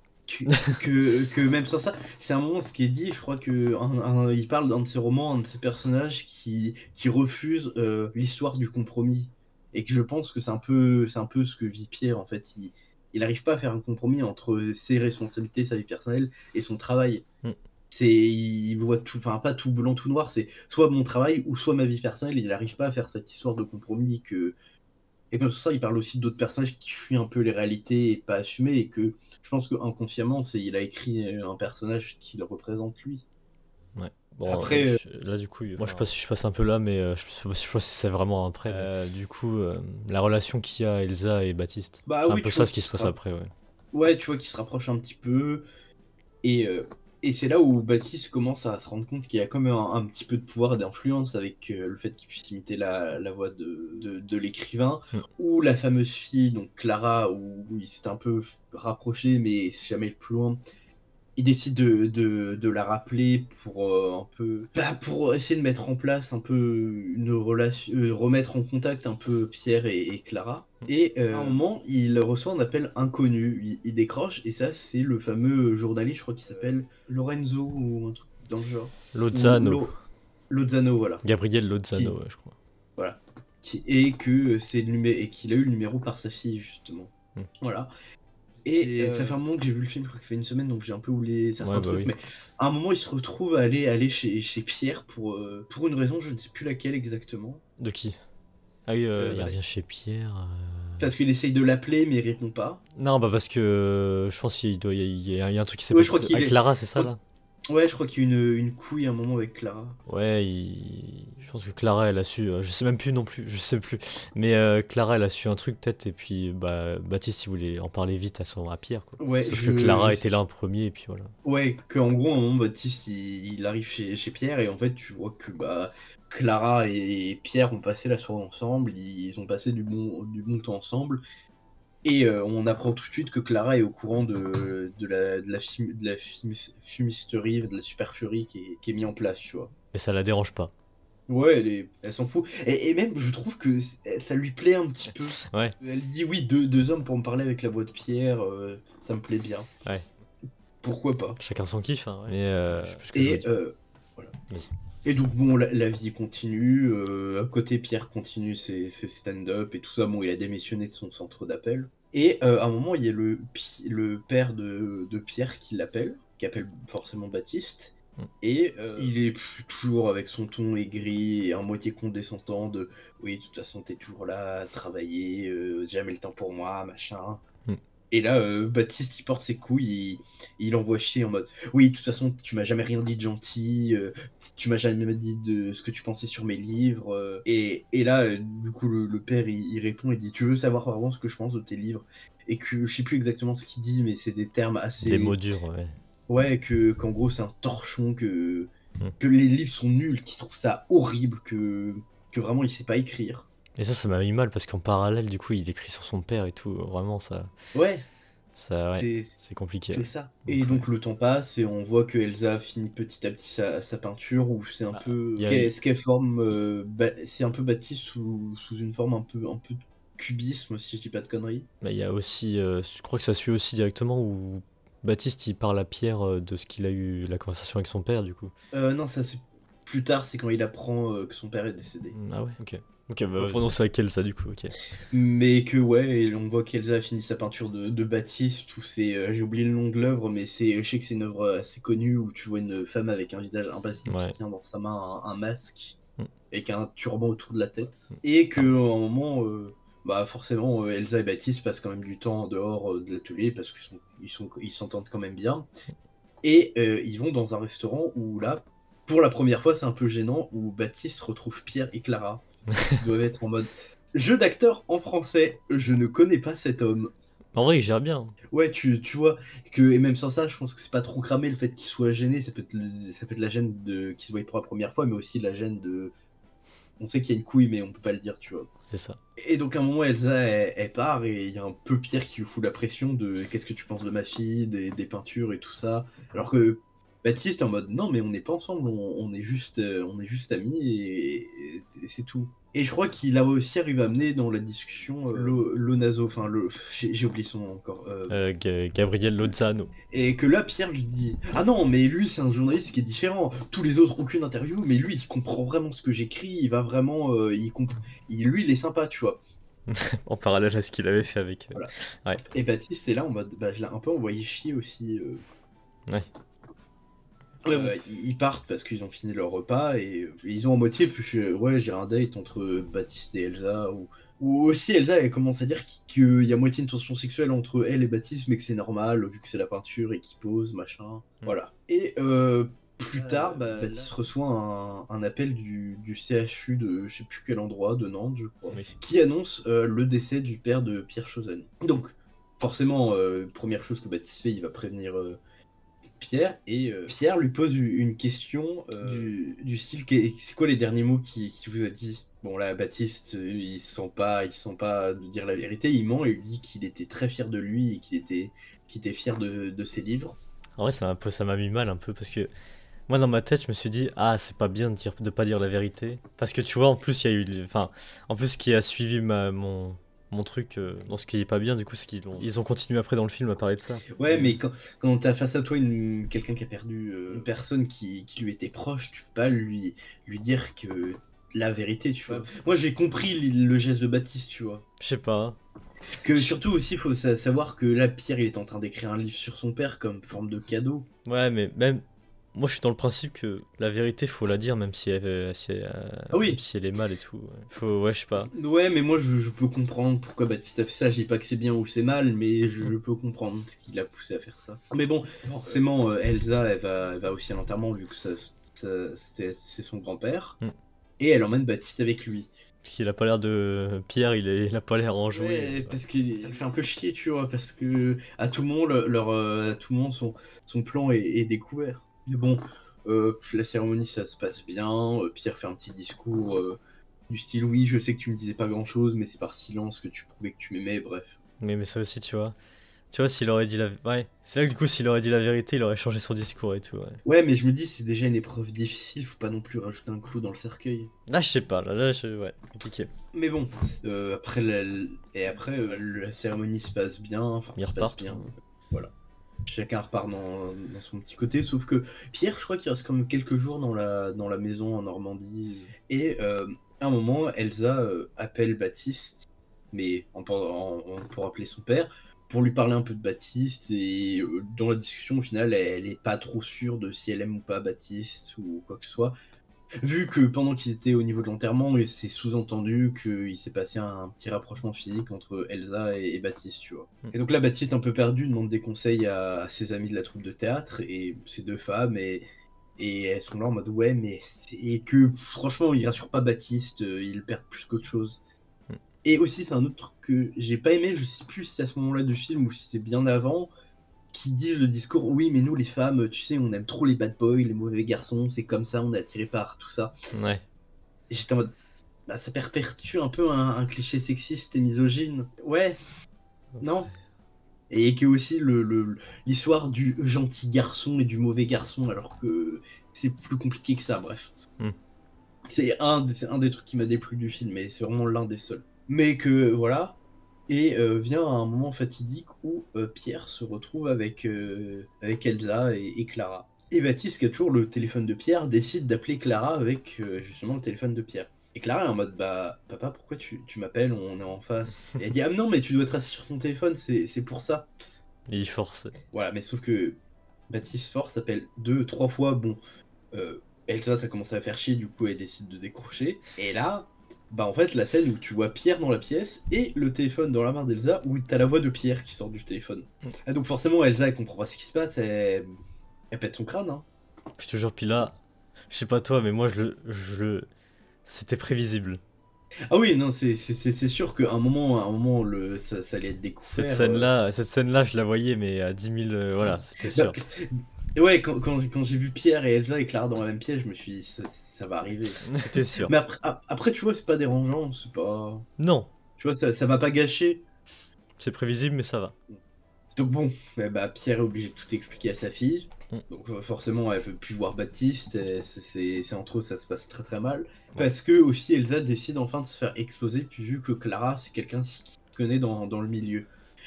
Que même sans ça, c'est un moment ce qui est dit, je crois que il parle d'un de ses romans, un de ses personnages qui refuse l'histoire du compromis. Et que je pense que c'est un peu ce que vit Pierre en fait. Il n'arrive pas à faire un compromis entre ses responsabilités, sa vie personnelle et son travail. Mm. Il voit tout, enfin pas tout blanc, tout noir, c'est soit mon travail ou soit ma vie personnelle. Il n'arrive pas à faire cette histoire de compromis et comme ça, il parle aussi d'autres personnages qui fuient un peu les réalités et pas assumées, et que je pense qu'inconsciemment, il a écrit un personnage qui le représente lui. Ouais. Bon, Après, là du coup, moi je passe un peu là, mais je sais pas si c'est vraiment après. Du coup, la relation qu'il y a Elsa et Baptiste, bah c'est un oui, peu tu ça vois ce qui qu'il se passe après, ouais. ouais, tu vois qu'il se rapproche un petit peu, et, euh, et c'est là où Baptiste commence à se rendre compte qu'il a quand même un petit peu de pouvoir et d'influence avec le fait qu'il puisse imiter la voix de l'écrivain, Mm. ou la fameuse fille, donc Clara, où il s'est un peu rapproché, mais c'est jamais le plus loin. Il décide de la rappeler pour un peu pour essayer de mettre en place un peu une relation, remettre en contact un peu Pierre et Clara. Et à un moment, il reçoit un appel inconnu. Il décroche et ça, c'est le fameux journaliste, je crois qu'il s'appelle Lorenzo ou un truc dans le genre. Ou Lozano, Lozano, voilà. Gabriel Lozano, Qui, ouais, je crois. voilà. Et que et qu'il a eu le numéro par sa fille justement. Mm. Voilà. Et ça fait un moment que j'ai vu le film, je crois que ça fait une semaine, donc j'ai un peu oublié certains Ouais, bah trucs, oui. mais à un moment, il se retrouve à aller chez Pierre pour une raison, je ne sais plus laquelle exactement. De qui? Ah oui, il Bah, revient chez Pierre. parce qu'il essaye de l'appeler, mais il répond pas. Non, bah parce que je pense il y a un truc qui s'est Ouais, passé. je crois qu'il Ah, est. Clara, c'est ça là? Ouais, je crois qu'il y a une couille à un moment avec Clara. Ouais, je pense que Clara elle a su, je sais même plus non plus, je sais plus. Mais Clara elle a su un truc peut-être, et puis bah Baptiste il voulait en parler vite à Pierre quoi. Ouais, Sauf que Clara était là en premier, et puis voilà. Ouais, qu'en gros, à un moment, Baptiste, il arrive chez Pierre, et en fait, tu vois que Clara et Pierre ont passé la soirée ensemble, ils ont passé du bon temps ensemble. Et on apprend tout de suite que Clara est au courant de la fumisterie, de la supercherie qui est mise en place, tu vois. Mais ça la dérange pas. Ouais, elle s'en fout. Et même, je trouve que ça lui plaît un petit peu. Ouais, Elle dit oui, deux hommes pour me parler avec la voix de Pierre, ça me plaît bien. ouais. Pourquoi pas. Chacun son kiff, hein. Mais je sais plus ce que je voulais Et dire. voilà. Vas-y. Et donc bon, la vie continue. À côté, Pierre continue ses stand-up et tout ça. Bon, il a démissionné de son centre d'appel. Et à un moment, il y a le père de Pierre qui appelle forcément Baptiste. Mm. Et il est toujours avec son ton aigri et à moitié condescendant de oui, de toute façon, t'es toujours là à travailler, jamais le temps pour moi, machin. Mm. Et là, Baptiste, il porte ses couilles, il envoie chier en mode oui, de toute façon, tu m'as jamais rien dit de gentil, tu m'as jamais dit de ce que tu pensais sur mes livres. Et là, du coup, le père, il répond, il dit tu veux savoir vraiment ce que je pense de tes livres? Et que je sais plus exactement ce qu'il dit, mais c'est des termes assez. Des mots durs, ouais. Ouais, qu'en gros, c'est un torchon, Mm. que les livres sont nuls, qu'il trouve ça horrible, que vraiment il sait pas écrire. Et ça m'a mis mal parce qu'en parallèle, du coup, il écrit sur son père et tout. Vraiment, Ouais, ouais, c'est c'est compliqué. c'est ça. Et Donc, ouais. donc le temps passe et on voit que Elsa finit petit à petit sa peinture où c'est un Ah, peu il ce qu'elle forme, c'est un peu Baptiste sous une forme un peu de cubisme si je dis pas de conneries. bah, il y a aussi, je crois que ça suit aussi directement où Baptiste il parle à Pierre de ce qu'il a eu la conversation avec son père du coup. Non, ça c'est plus tard, c'est quand il apprend que son père est décédé. Ah ouais, ok. Ok, bah Ouais, prenons ça avec elle ça du coup, ok. mais que ouais, et on voit qu'Elsa a fini sa peinture de Baptiste, où c'est, j'ai oublié le nom de l'œuvre, mais je sais que c'est une œuvre assez connue, où tu vois une femme avec un visage impassible qui Ouais. tient dans sa main un masque, Mm. avec un turban autour de la tête, Mm. et que Ah. à un moment, bah forcément, Elsa et Baptiste passent quand même du temps en dehors de l'atelier, parce qu'ils s'entendent quand même bien, et ils vont dans un restaurant où là, pour la première fois, c'est un peu gênant, où Baptiste retrouve Pierre et Clara, qui doivent être en mode jeu d'acteur en français, je ne connais pas cet homme. En vrai il gère bien. Ouais, tu vois, et même sans ça, je pense que c'est pas trop cramé le fait qu'il soit gêné, ça peut être la gêne qu'il se voit pour la première fois, mais aussi la gêne de. On sait qu'il y a une couille, mais on peut pas le dire, tu vois. C'est ça. Et donc à un moment, Elsa, elle part, et il y a un peu Pierre qui lui fout la pression de qu'est-ce que tu penses de ma fille, des peintures et tout ça. Alors que Baptiste est en mode non, mais on n'est pas ensemble, on est juste amis, et c'est tout. Et je crois qu'il a aussi arrivé à amener dans la discussion Lonazo, enfin, j'ai oublié son nom encore. Gabriel Lozano. Et que là, Pierre lui dit ah non, mais lui, c'est un journaliste qui est différent. Tous les autres, aucune interview, mais lui, il comprend vraiment ce que j'écris, il va vraiment. Lui, il est sympa, tu vois. En parallèle à ce qu'il avait fait avec. Voilà. Ouais. Et Baptiste est là en mode, bah, je l'ai un peu envoyé chier aussi. Ouais. Ouais, bon. Ils partent parce qu'ils ont fini leur repas et ils ont à moitié, puis ouais, j'ai un date entre Baptiste et Elsa, ou aussi Elsa, elle commence à dire qu'il y a moitié une tension sexuelle entre elle et Baptiste, mais que c'est normal vu que c'est la peinture et qu'il pose, machin. Voilà. Et plus tard, Baptiste reçoit un appel du CHU de je sais plus quel endroit, de Nantes, je crois, Oui. qui annonce le décès du père de Pierre Chauzen. Donc, forcément, première chose que Baptiste fait, il va prévenir Pierre, et Pierre lui pose une question du style c'est quoi les derniers mots qu'il vous a dit. Bon là, Baptiste, il sent pas de dire la vérité, il ment et lui dit qu'il était très fier de lui et qu'il était fier de ses livres. En vrai ça m'a mis mal un peu parce que moi dans ma tête je me suis dit ah c'est pas bien de pas dire la vérité parce que tu vois en plus il y a eu enfin en plus ce qui a suivi mon truc dans ce qui est pas bien du coup c'est ils ont continué après dans le film à parler de ça. Ouais, mais quand t'as face à toi quelqu'un qui a perdu une personne qui lui était proche, tu peux pas lui dire que la vérité, tu vois. Moi j'ai compris le geste de Baptiste, tu vois. Je sais pas. Que surtout aussi, il faut savoir que là, Pierre, il est en train d'écrire un livre sur son père comme forme de cadeau. Ouais mais même moi je suis dans le principe que la vérité faut la dire même si Ah oui. même si elle est mal et tout. Faut ouais je sais pas. Ouais, mais moi, je peux comprendre pourquoi Baptiste a fait ça. Je dis pas que c'est bien ou c'est mal, mais je peux comprendre ce qui l'a poussé à faire ça. Mais bon, forcément, Elsa, elle va aussi à l'enterrement, vu que c'est son grand-père. Mm. Et elle emmène Baptiste avec lui. Parce qu'il a pas l'air de Pierre il a pas l'air enjoué. Ouais, parce que ça le fait un peu chier, tu vois, parce que à tout moment, à tout moment son plan est découvert. Mais bon, la cérémonie, ça se passe bien. Pierre fait un petit discours du style oui, je sais que tu me disais pas grand-chose, mais c'est par silence que tu prouvais que tu m'aimais, bref. Mais ça aussi tu vois. Tu vois s'il aurait dit la ouais, c'est là que du coup s'il aurait dit la vérité, il aurait changé son discours et tout ouais. Ouais, mais je me dis, c'est déjà une épreuve difficile, faut pas non plus rajouter un clou dans le cercueil. Là je sais pas, ouais, compliqué. Mais bon, après la cérémonie se passe bien, enfin, Ils se passe repartent. bien. Voilà. Chacun repart dans son petit côté, sauf que Pierre, je crois qu'il reste comme quelques jours dans la maison en Normandie. Et à un moment, Elsa appelle Baptiste, mais pour appeler son père, pour lui parler un peu de Baptiste. Et dans la discussion, au final, elle est pas trop sûre de si elle aime ou pas Baptiste ou quoi que ce soit. Vu que pendant qu'ils étaient au niveau de l'enterrement, c'est sous-entendu qu'il s'est passé un petit rapprochement physique entre Elsa et Baptiste, tu vois. Et donc là, Baptiste, un peu perdu, demande des conseils à ses amis de la troupe de théâtre et ces deux femmes, et elles sont là en mode ouais, mais et que franchement, il rassure pas Baptiste, il perd plus qu'autre chose. Et aussi, c'est un autre truc que j'ai pas aimé, je sais plus si c'est à ce moment-là du film ou si c'est bien avant, qui disent le discours oui, mais nous les femmes, tu sais, on aime trop les bad boys, les mauvais garçons, c'est comme ça, on est attiré par tout ça. Ouais. Et j'étais en mode bah, ça perpétue un peu un cliché sexiste et misogyne. Ouais, non. Et que aussi l'histoire du gentil garçon et du mauvais garçon, alors que c'est plus compliqué que ça, bref. Hmm. C'est un des trucs qui m'a déplu du film, et c'est vraiment l'un des seuls. Mais que, voilà, et vient un moment fatidique où Pierre se retrouve avec Elsa et Clara. Et Baptiste, qui a toujours le téléphone de Pierre, décide d'appeler Clara avec justement le téléphone de Pierre. Et Clara est en mode, bah, papa, pourquoi tu m'appelles, on est en face. Et elle dit, ah non, mais tu dois être assis sur ton téléphone, c'est pour ça. Et il force. Voilà, mais sauf que Baptiste Fort s'appelle 2, 3 fois, bon, Elsa, ça commence à faire chier, du coup, elle décide de décrocher. Et là, bah en fait, la scène où tu vois Pierre dans la pièce et le téléphone dans la main d'Elsa, où t'as la voix de Pierre qui sort du téléphone. Ah, donc forcément, Elsa, elle comprend pas ce qui se passe, elle pète son crâne, hein. Je te jure, puis là, je sais pas toi, mais moi, c'était prévisible. Ah oui, non, c'est sûr qu'à un moment ça allait être Cette découvert. scène-là, je la voyais, mais à 10 000, voilà, c'était sûr. Bah, ouais, quand j'ai vu Pierre et Elsa et Clara dans la même pièce, je me suis dit, ça va arriver. C'était sûr. Mais après, tu vois, c'est pas dérangeant, c'est pas. Non, Tu vois, ça m'a pas gâché. c'est prévisible, mais ça va. Donc bon, bah, Pierre est obligé de tout expliquer à sa fille. Mm. Donc forcément, elle veut plus voir Baptiste. C'est entre eux, ça se passe très très mal. Parce que aussi, Elsa décide enfin de se faire exploser, puis vu que Clara, c'est quelqu'un qui connaît dans le milieu.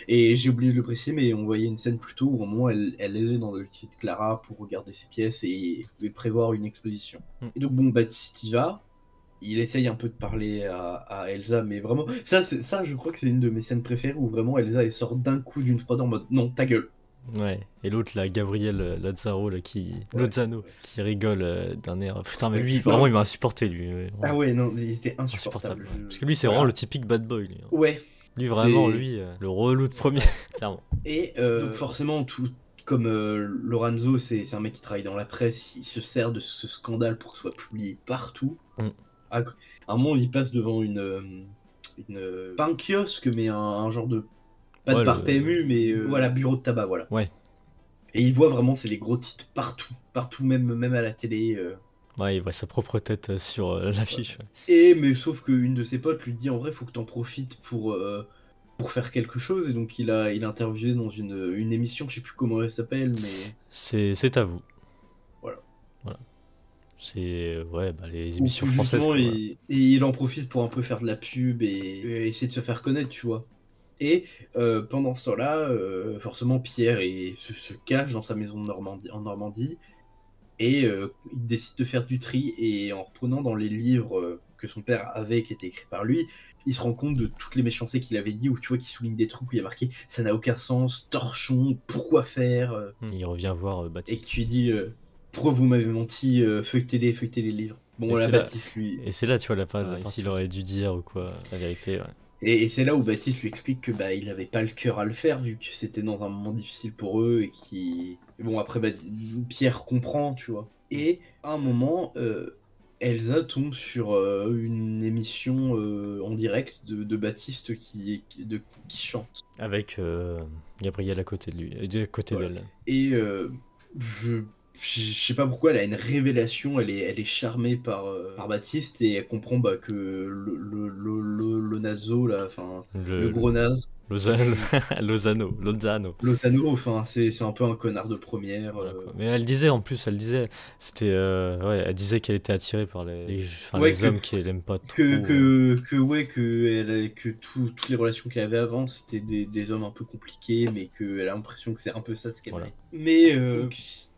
Et j'ai oublié de le préciser, mais on voyait une scène plus tôt où au moment elle est dans le kit de Clara pour regarder ses pièces et prévoir une exposition. Mm. Et donc bon, Baptiste y va. Il essaye un peu de parler à Elsa, mais vraiment, ça, je crois que c'est une de mes scènes préférées où vraiment Elsa elle sort d'un coup d'une froideur en mode non, ta gueule. Ouais, et l'autre là, Gabriel Lazzaro, là, Lozano, qui rigole d'un air. Putain, mais lui, vraiment, il m'a insupporté, lui. Ouais, Ah vraiment ouais, non, il était insupportable. Parce que lui, c'est Voilà. vraiment le typique bad boy, lui, hein. Ouais. Lui, vraiment, lui, le relou de premier, clairement. Et donc forcément, tout comme Lorenzo, c'est un mec qui travaille dans la presse, il se sert de ce scandale pour que ce soit publié partout. Mm. À un moment, il passe devant pas un kiosque, mais un genre de. Pas de Ouais, bar PMU, mais voilà, bureau de tabac, voilà. Ouais. Et il voit vraiment, c'est les gros titres partout, même à la télé. Ouais, il voit sa propre tête sur l'affiche. Ouais. Et mais sauf qu'une de ses potes lui dit en vrai, faut que t'en profites pour faire quelque chose. Et donc il a interviewé dans une émission, je sais plus comment elle s'appelle, mais C'est à vous. voilà. C'est ouais, bah, les Où émissions françaises. justement, Quoi, et il en profite pour un peu faire de la pub et essayer de se faire connaître, tu vois. Et pendant ce temps-là, forcément, Pierre se cache dans sa maison de en Normandie et il décide de faire du tri. Et en reprenant dans les livres que son père avait, qui étaient écrits par lui, il se rend compte de toutes les méchancetés qu'il avait dit, où tu vois qu'il souligne des trucs où il y a marqué ça n'a aucun sens, torchon, pourquoi faire Il revient voir et Baptiste. qui lui dit pourquoi vous m'avez menti, feuilletez les livres. Bon, Et voilà, c'est là- Baptiste lui. Et c'est là, tu vois, la Ouais, part s'il aurait dû dire ou quoi, la vérité. Ouais. Et c'est là où Baptiste lui explique que bah il avait pas le cœur à le faire vu que c'était dans un moment difficile pour eux et qui bon après bah, Pierre comprend, tu vois. Et à un moment Elsa tombe sur une émission en direct de Baptiste qui chante. Avec Gabriel à côté de lui, à côté Voilà. d'elle. Et je sais pas pourquoi elle a une révélation, elle est charmée par Baptiste et elle comprend bah, que le nazo là, enfin le gros naze, Lozano. Lozano, enfin c'est un peu un connard de première. Voilà, quoi. Mais elle disait en plus, c'était, ouais, elle disait qu'elle était attirée par Ouais, les hommes qu'elle aime pas trop. que toutes les relations qu'elle avait avant c'était des hommes un peu compliqués, mais qu'elle a l'impression que c'est un peu ça ce qu'elle Voilà. aime. Mais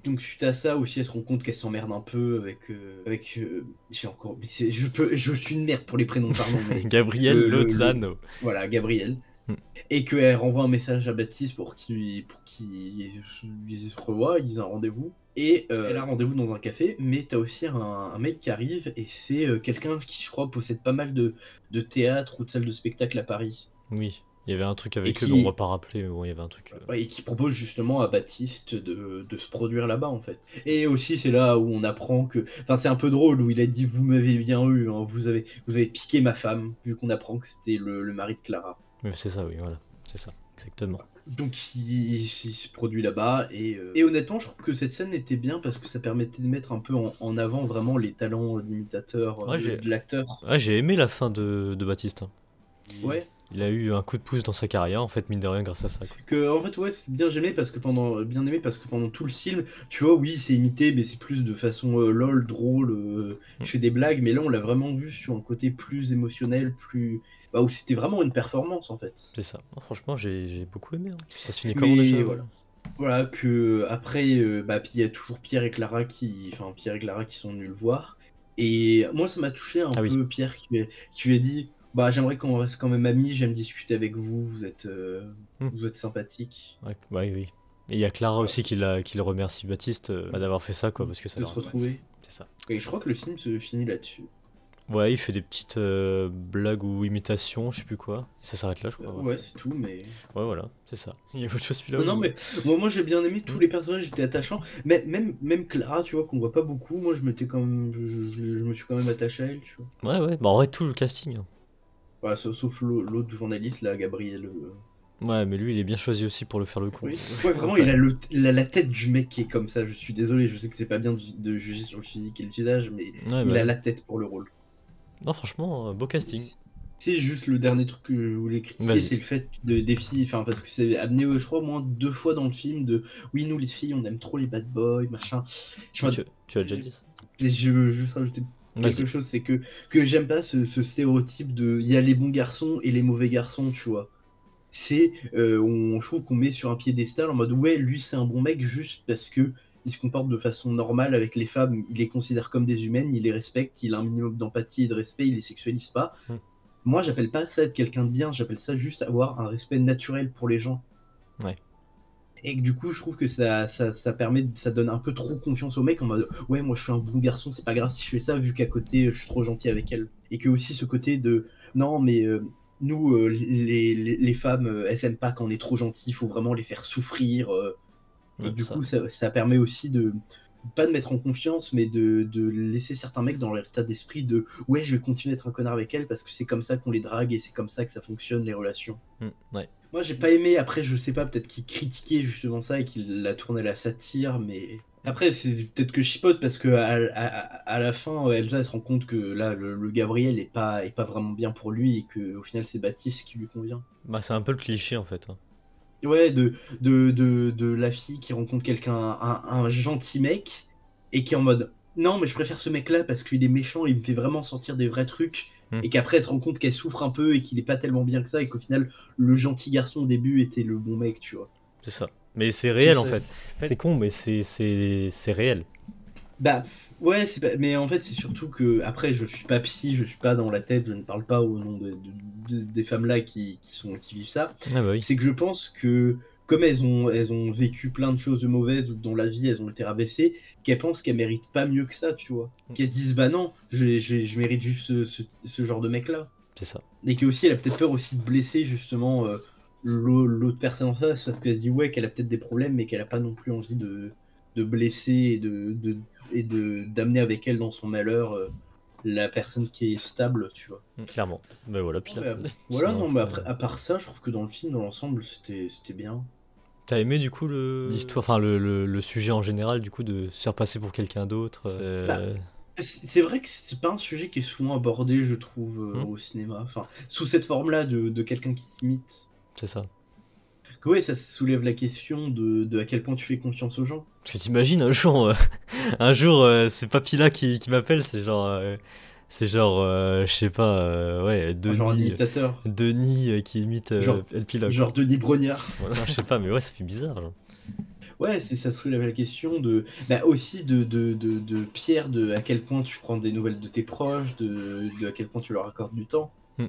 donc suite à ça aussi elle se rend compte qu'elle s'emmerde un peu avec j'ai encore mais je suis une merde pour les prénoms, pardon, mais Gabriel Lozano. voilà, Gabriel. Hmm. Et qu'elle renvoie un message à Baptiste pour qu'ils se revoient, ils aient un rendez-vous. Et elle a un rendez-vous dans un café, mais t'as aussi un mec qui arrive, et c'est quelqu'un qui, je crois, possède pas mal de théâtre ou de salles de spectacle à Paris. Oui, il y avait un truc avec Et eux, mais on va pas rappeler, mais bon, il y avait un truc. Ouais, et qui propose justement à Baptiste de se produire là-bas, en fait. Et aussi, c'est là où on apprend que... Enfin, c'est un peu drôle, où il a dit « Vous m'avez bien eu, hein, vous avez piqué ma femme », vu qu'on apprend que c'était le mari de Clara. Mais c'est ça, oui, voilà, c'est ça. exactement. Donc il se produit là-bas et honnêtement je trouve que cette scène était bien parce que ça permettait de mettre un peu en avant vraiment les talents d'imitateur Ouais, de l'acteur. j'ai aimé la fin de Baptiste, hein. Ouais. Il a eu un coup de pouce dans sa carrière, en fait, mine de rien, grâce à ça, quoi. Que en fait ouais c'est bien aimé parce que pendant tout le film tu vois oui c'est imité mais c'est plus de façon lol drôle Mm. je fais des blagues mais là on l'a vraiment vu sur un côté plus émotionnel plus bah, où c'était vraiment une performance en fait. C'est ça. Non, franchement, j'ai beaucoup aimé, hein. Ça se finit comment déjà? Mais voilà que après bah puis il y a toujours Pierre et Clara qui sont venus le voir et moi ça m'a touché un Ah oui. peu Pierre qui lui a dit bah j'aimerais qu'on reste quand même amis, j'aime discuter avec vous, Mm. vous êtes sympathique. Ouais, ouais, oui. Et il y a Clara Voilà, aussi qui le remercie Baptiste d'avoir fait ça, quoi, parce que ça de se leur... retrouver. C'est ça. Et je crois que le film se finit là-dessus. Ouais, il fait des petites blagues ou imitations, je sais plus quoi. Et ça s'arrête là, je crois. Ouais, c'est tout, mais. Ouais, voilà, c'est ça. Il y a autre chose celui-là Non, non, ou... mais moi j'ai bien aimé tous les personnages, étaient attachants. Mais même Clara, tu vois, qu'on voit pas beaucoup, moi je m'étais quand même. Je me suis quand même attaché à elle, tu vois. Ouais, ouais, bah en vrai, tout le casting, hein. Voilà, sauf l'autre journaliste, là, Gabriel. Ouais, mais lui, il est bien choisi aussi pour le faire le con. Oui. Ouais, vraiment, Enfin, il a la tête du mec qui est comme ça. Je suis désolé, je sais que c'est pas bien de juger sur le physique et le visage, mais ouais, il bah, a la tête pour le rôle. non, franchement, beau casting. C'est juste le dernier truc que je voulais critiquer, Vas-y. c'est le fait des filles, enfin parce que c'est amené, je crois, au moins 2 fois dans le film de oui, nous les filles, on aime trop les bad boys, machin. Je, Ah, m'att- tu as déjà dit ça. je veux juste rajouter quelque Vas-y. chose, c'est que j'aime pas ce stéréotype de il y a les bons garçons et les mauvais garçons, tu vois. Je trouve qu'on met sur un piédestal en mode ouais, lui c'est un bon mec juste parce que il se comporte de façon normale avec les femmes, il les considère comme des humaines, il les respecte, il a un minimum d'empathie et de respect, il les sexualise pas. Hmm. Moi, j'appelle pas ça être quelqu'un de bien, j'appelle ça juste avoir un respect naturel pour les gens. Ouais. Et que du coup, je trouve que ça donne un peu trop confiance au mec en mode ouais, moi je suis un bon garçon, c'est pas grave si je fais ça vu qu'à côté je suis trop gentil avec elle. Et que aussi ce côté de non, mais nous, les femmes, elles aiment pas quand on est trop gentil, il faut vraiment les faire souffrir. Et Ouais, que du ça. coup, ça permet aussi de pas de mettre en confiance, mais de laisser certains mecs dans leur état d'esprit de ouais, je vais continuer d'être un connard avec elle parce que c'est comme ça qu'on les drague et c'est comme ça que ça fonctionne les relations. Ouais. Moi, j'ai pas aimé. Après, je sais pas, peut-être qu'il critiquait justement ça et qu'il la tournait la satire, mais après, c'est peut-être que je chipote parce que à la fin, Elsa elle se rend compte que là, le Gabriel est pas vraiment bien pour lui et que au final, c'est Baptiste qui lui convient. Bah, c'est un peu le cliché en fait, hein. Ouais, de la fille qui rencontre quelqu'un, un gentil mec, et qui est en mode non, mais je préfère ce mec-là parce qu'il est méchant, il me fait vraiment sentir des vrais trucs, Hmm. et qu'après elle se rend compte qu'elle souffre un peu et qu'il est pas tellement bien que ça, et qu'au final, le gentil garçon au début était le bon mec, tu vois. C'est ça. Mais c'est réel en Ça- fait. C'est con, mais c'est réel. Bah, ouais, mais en fait, c'est surtout que, après, je suis pas psy, je suis pas dans la tête, je ne parle pas au nom des femmes-là qui vivent ça. Ah bah oui. C'est que je pense que, comme elles ont vécu plein de choses de mauvaises ou dans la vie, elles ont été rabaissées, qu'elles pensent qu'elles méritent pas mieux que ça, tu vois. Qu'elles se disent, bah non, je mérite juste ce genre de mec-là. C'est ça. Et que aussi, elle a peut-être peur aussi de blesser, justement, l'autre personne en face, parce qu'elle se dit, ouais, qu'elle a peut-être des problèmes, mais qu'elle a pas non plus envie de blesser et d'amener avec elle dans son malheur la personne qui est stable, tu vois. Clairement. Mais voilà, puis là. Ouais, voilà, non, mais après, à part ça, je trouve que dans le film, dans l'ensemble, c'était bien. T'as aimé du coup l'histoire, enfin le sujet en général, du coup, de se faire passer pour quelqu'un d'autre Bah, c'est vrai que c'est pas un sujet qui est souvent abordé, je trouve, au cinéma. Enfin, sous cette forme-là de quelqu'un qui s'imite. C'est ça. Que ouais, ça soulève la question de à quel point tu fais confiance aux gens. Parce que t'imagines un jour, c'est Papilla qui m'appelle, c'est genre, je sais pas, ouais, Genre un Denis, imitateur. Denis qui imite Genre- El Pilote. Genre Denis Brognard. Voilà, je sais pas, mais ouais, ça fait bizarre, genre. Ouais, ça soulève la question bah aussi de Pierre, de à quel point tu prends des nouvelles de tes proches, de à quel point tu leur accordes du temps. Hmm.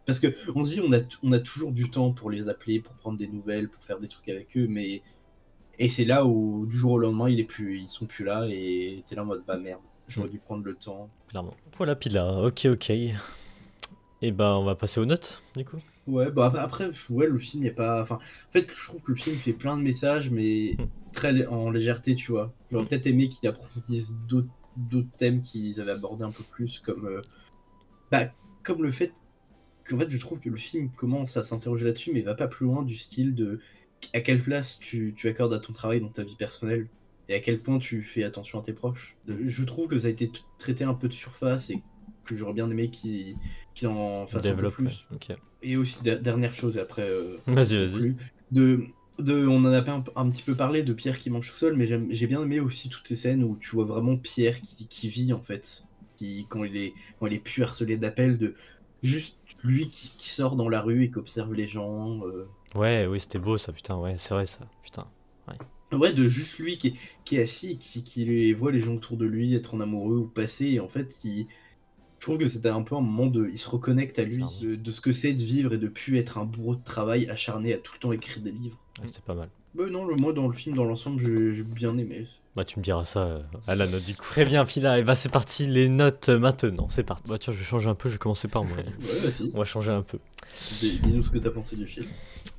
Parce que on se dit, on a toujours du temps pour les appeler, pour prendre des nouvelles, pour faire des trucs avec eux, mais et c'est là où du jour au lendemain, ils sont plus là et t'es là en mode bah merde, j'aurais dû prendre le temps. Clairement. Voilà, Pila, ok. Et bah, on va passer aux notes, du coup. Ouais, bah après, ouais, le film, y a pas. Enfin, en fait, je trouve que le film fait plein de messages, mais très en légèreté, tu vois. J'aurais peut-être aimé qu'il approfondisse d'autres thèmes qu'ils avaient abordés un peu plus, comme, bah, comme le fait qu'en fait, je trouve que le film commence à s'interroger là-dessus, mais va pas plus loin du style de à quelle place tu accordes à ton travail dans ta vie personnelle et à quel point tu fais attention à tes proches. Je trouve que ça a été traité un peu de surface et que j'aurais bien aimé qu'il en fasse un peu Développe, ouais. plus. Ok. Et aussi, dernière chose, et après, Vas-y, je vas-y. conclus, on en a pas un petit peu parlé de Pierre qui mange tout seul, mais j'ai bien aimé aussi toutes ces scènes où tu vois vraiment Pierre qui vit en fait, quand il est plus harcelé d'appels, de juste lui qui sort dans la rue et qui observe les gens. Ouais, oui, c'était beau ça, putain, ouais, c'est vrai ça, putain. Ouais, de juste lui qui est assis et voit les gens autour de lui être en amoureux ou passer, et en fait, je trouve que c'était un peu un moment de. Il se reconnecte à lui, Clairement. de ce que c'est de vivre et de plus être un bourreau de travail acharné à tout le temps écrire des livres. Ouais, c'était pas mal. Bah non, moi dans le film, dans l'ensemble, j'ai bien aimé. Bah tu me diras ça à la note du coup. Très bien, Pila, et bah c'est parti, les notes maintenant, c'est parti. Bah tiens, je vais changer un peu, je vais commencer par moi. Ouais, vas-y. On va changer un peu. Dis-nous ce que t'as pensé du film.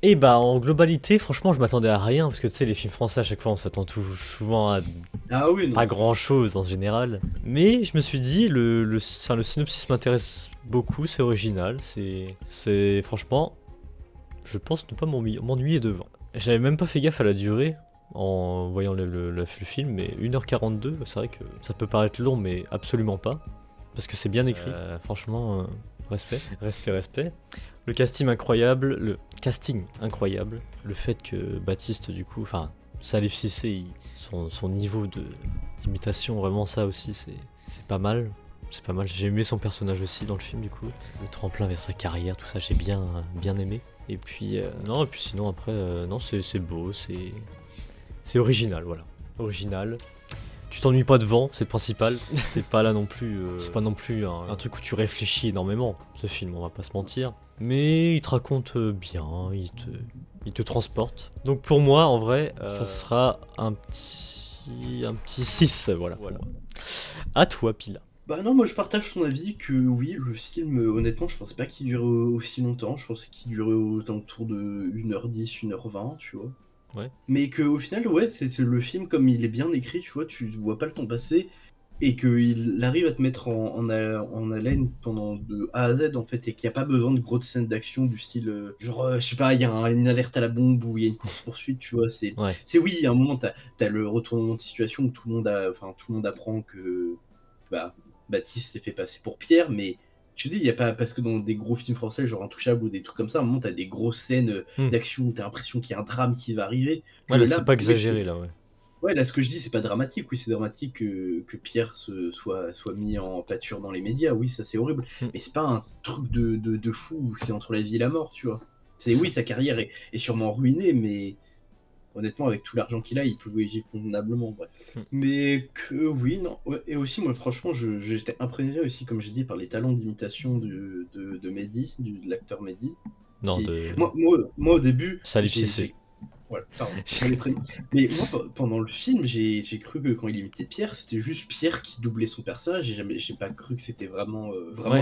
Et bah en globalité, franchement, je m'attendais à rien, parce que tu sais, les films français, à chaque fois, on s'attend souvent à Ah oui, non. pas grand chose en général. Mais je me suis dit, le synopsis m'intéresse beaucoup, c'est original, c'est franchement, je pense ne pas m'ennuyer devant. J'avais même pas fait gaffe à la durée en voyant le film, mais 1h42, c'est vrai que ça peut paraître long, mais absolument pas. Parce que c'est bien écrit. Franchement, respect, respect, respect. Le casting incroyable, le fait que Baptiste, du coup, enfin, Salif Cissé, son niveau d'imitation, vraiment ça aussi, c'est pas mal. C'est pas mal, j'ai aimé son personnage aussi dans le film du coup. Le tremplin vers sa carrière, tout ça, j'ai bien aimé. Et puis, non, et puis sinon après, non, c'est beau, c'est original, voilà. Original. Tu t'ennuies pas devant, c'est le principal. T'es pas là non plus. C'est pas non plus un truc où tu réfléchis énormément, ce film, on va pas se mentir. Mais il te raconte bien, il te transporte. Donc pour moi, en vrai, ça sera un petit 6, voilà. À toi, Pila. Bah non, moi je partage ton avis que oui, le film, honnêtement, je pensais pas qu'il durait aussi longtemps. Je pensais qu'il durait autour de 1h10, 1h20, tu vois. Ouais. Mais qu'au final, ouais, c'est le film, comme il est bien écrit, tu vois, tu vois pas le temps passer et qu'il arrive à te mettre en haleine pendant de A à Z, en fait, et qu'il n'y a pas besoin de grosses scènes d'action du style, je sais pas, il y a une alerte à la bombe ou il y a une course-poursuite, tu vois. Ouais. C'est oui, à un moment, t'as le retournement de situation où tout le monde apprend que bah, Baptiste s'est fait passer pour Pierre, mais je te dis, il y a pas, parce que dans des gros films français, genre Intouchable ou des trucs comme ça, à un moment, t'as des grosses scènes d'action où t'as l'impression qu'il y a un drame qui va arriver. Ouais, là, c'est pas oui, exagéré, là, ouais. Ouais, là, ce que je dis, c'est pas dramatique. Oui, c'est dramatique que Pierre soit mis en pâture dans les médias. Oui, ça, c'est horrible. Mais c'est pas un truc de fou où c'est entre la vie et la mort, tu vois. Oui, sa carrière est sûrement ruinée, mais honnêtement, avec tout l'argent qu'il a, il peut voyager convenablement. Bref. Mais que oui, non. Ouais, et aussi, moi, franchement, j'étais imprégné aussi, comme j'ai dit, par les talents d'imitation de Mehdi, de l'acteur Mehdi. Non, Moi, au début. Salif Cissé. Voilà, pardon, mais moi, pendant le film, j'ai cru que quand il imitait Pierre, c'était juste Pierre qui doublait son personnage. J'ai pas cru que c'était vraiment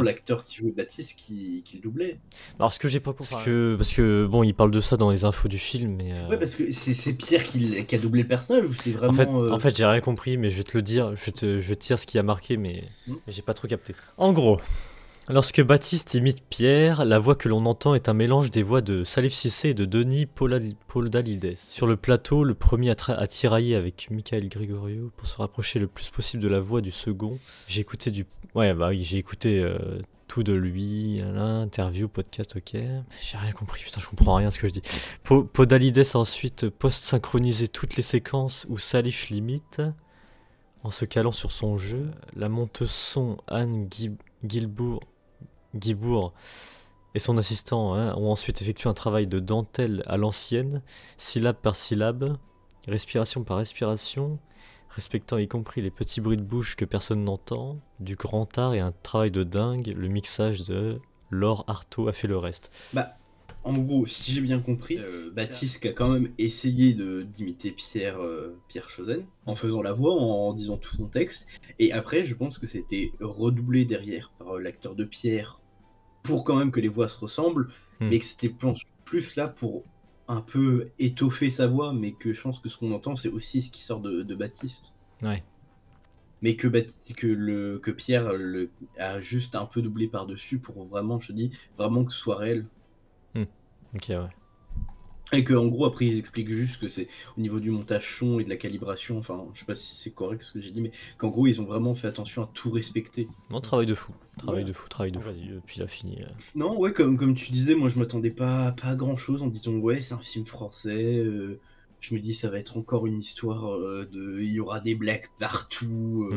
l'acteur qui jouait Baptiste qui le doublait. Alors, ce que j'ai pas compris, parce que bon, il parle de ça dans les infos du film, mais. Ouais, parce que c'est Pierre qui a doublé le personnage ou c'est vraiment. En fait, j'ai rien compris, mais je vais te le dire. Je vais te dire ce qui a marqué, mais j'ai pas trop capté. En gros. Lorsque Baptiste imite Pierre, la voix que l'on entend est un mélange des voix de Salif Cissé et de Denis Podalides. Sur le plateau, le premier a tiraillé avec Michael Gregorio pour se rapprocher le plus possible de la voix du second. J'ai écouté j'ai écouté tout de lui, l'interview, podcast, ok. J'ai rien compris, putain, je comprends rien à ce que je dis. Podalides a ensuite post-synchronisé toutes les séquences où Salif l'imite en se calant sur son jeu. La monteuse son Anne Guibourg et son assistant ont ensuite effectué un travail de dentelle à l'ancienne, syllabe par syllabe, respiration par respiration, respectant y compris les petits bruits de bouche que personne n'entend, du grand art et un travail de dingue. Le mixage de Laure Artaud a fait le reste. Bah, en gros, si j'ai bien compris, Baptiste a quand même essayé d'imiter Pierre Chauzen en faisant la voix, en disant tout son texte, et après, je pense que c'était redoublé derrière par l'acteur de Pierre pour quand même que les voix se ressemblent, mais que c'était plus là pour un peu étoffer sa voix, mais que je pense que ce qu'on entend, c'est aussi ce qui sort de Baptiste. Ouais. mais que Pierre a juste un peu doublé par-dessus pour vraiment, je te dis, vraiment que ce soit réel. Ok, ouais. Et que en gros après ils expliquent juste que c'est au niveau du montage son et de la calibration, enfin je sais pas si c'est correct ce que j'ai dit, mais qu'en gros ils ont vraiment fait attention à tout respecter. Non, travail de fou. Travail Ouais. de fou, travail de fou. Vas-y, puis il a fini. Non, ouais, comme tu disais, moi je m'attendais pas à grand chose en disant ouais, c'est un film français. Je me dis ça va être encore une histoire il y aura des blagues partout,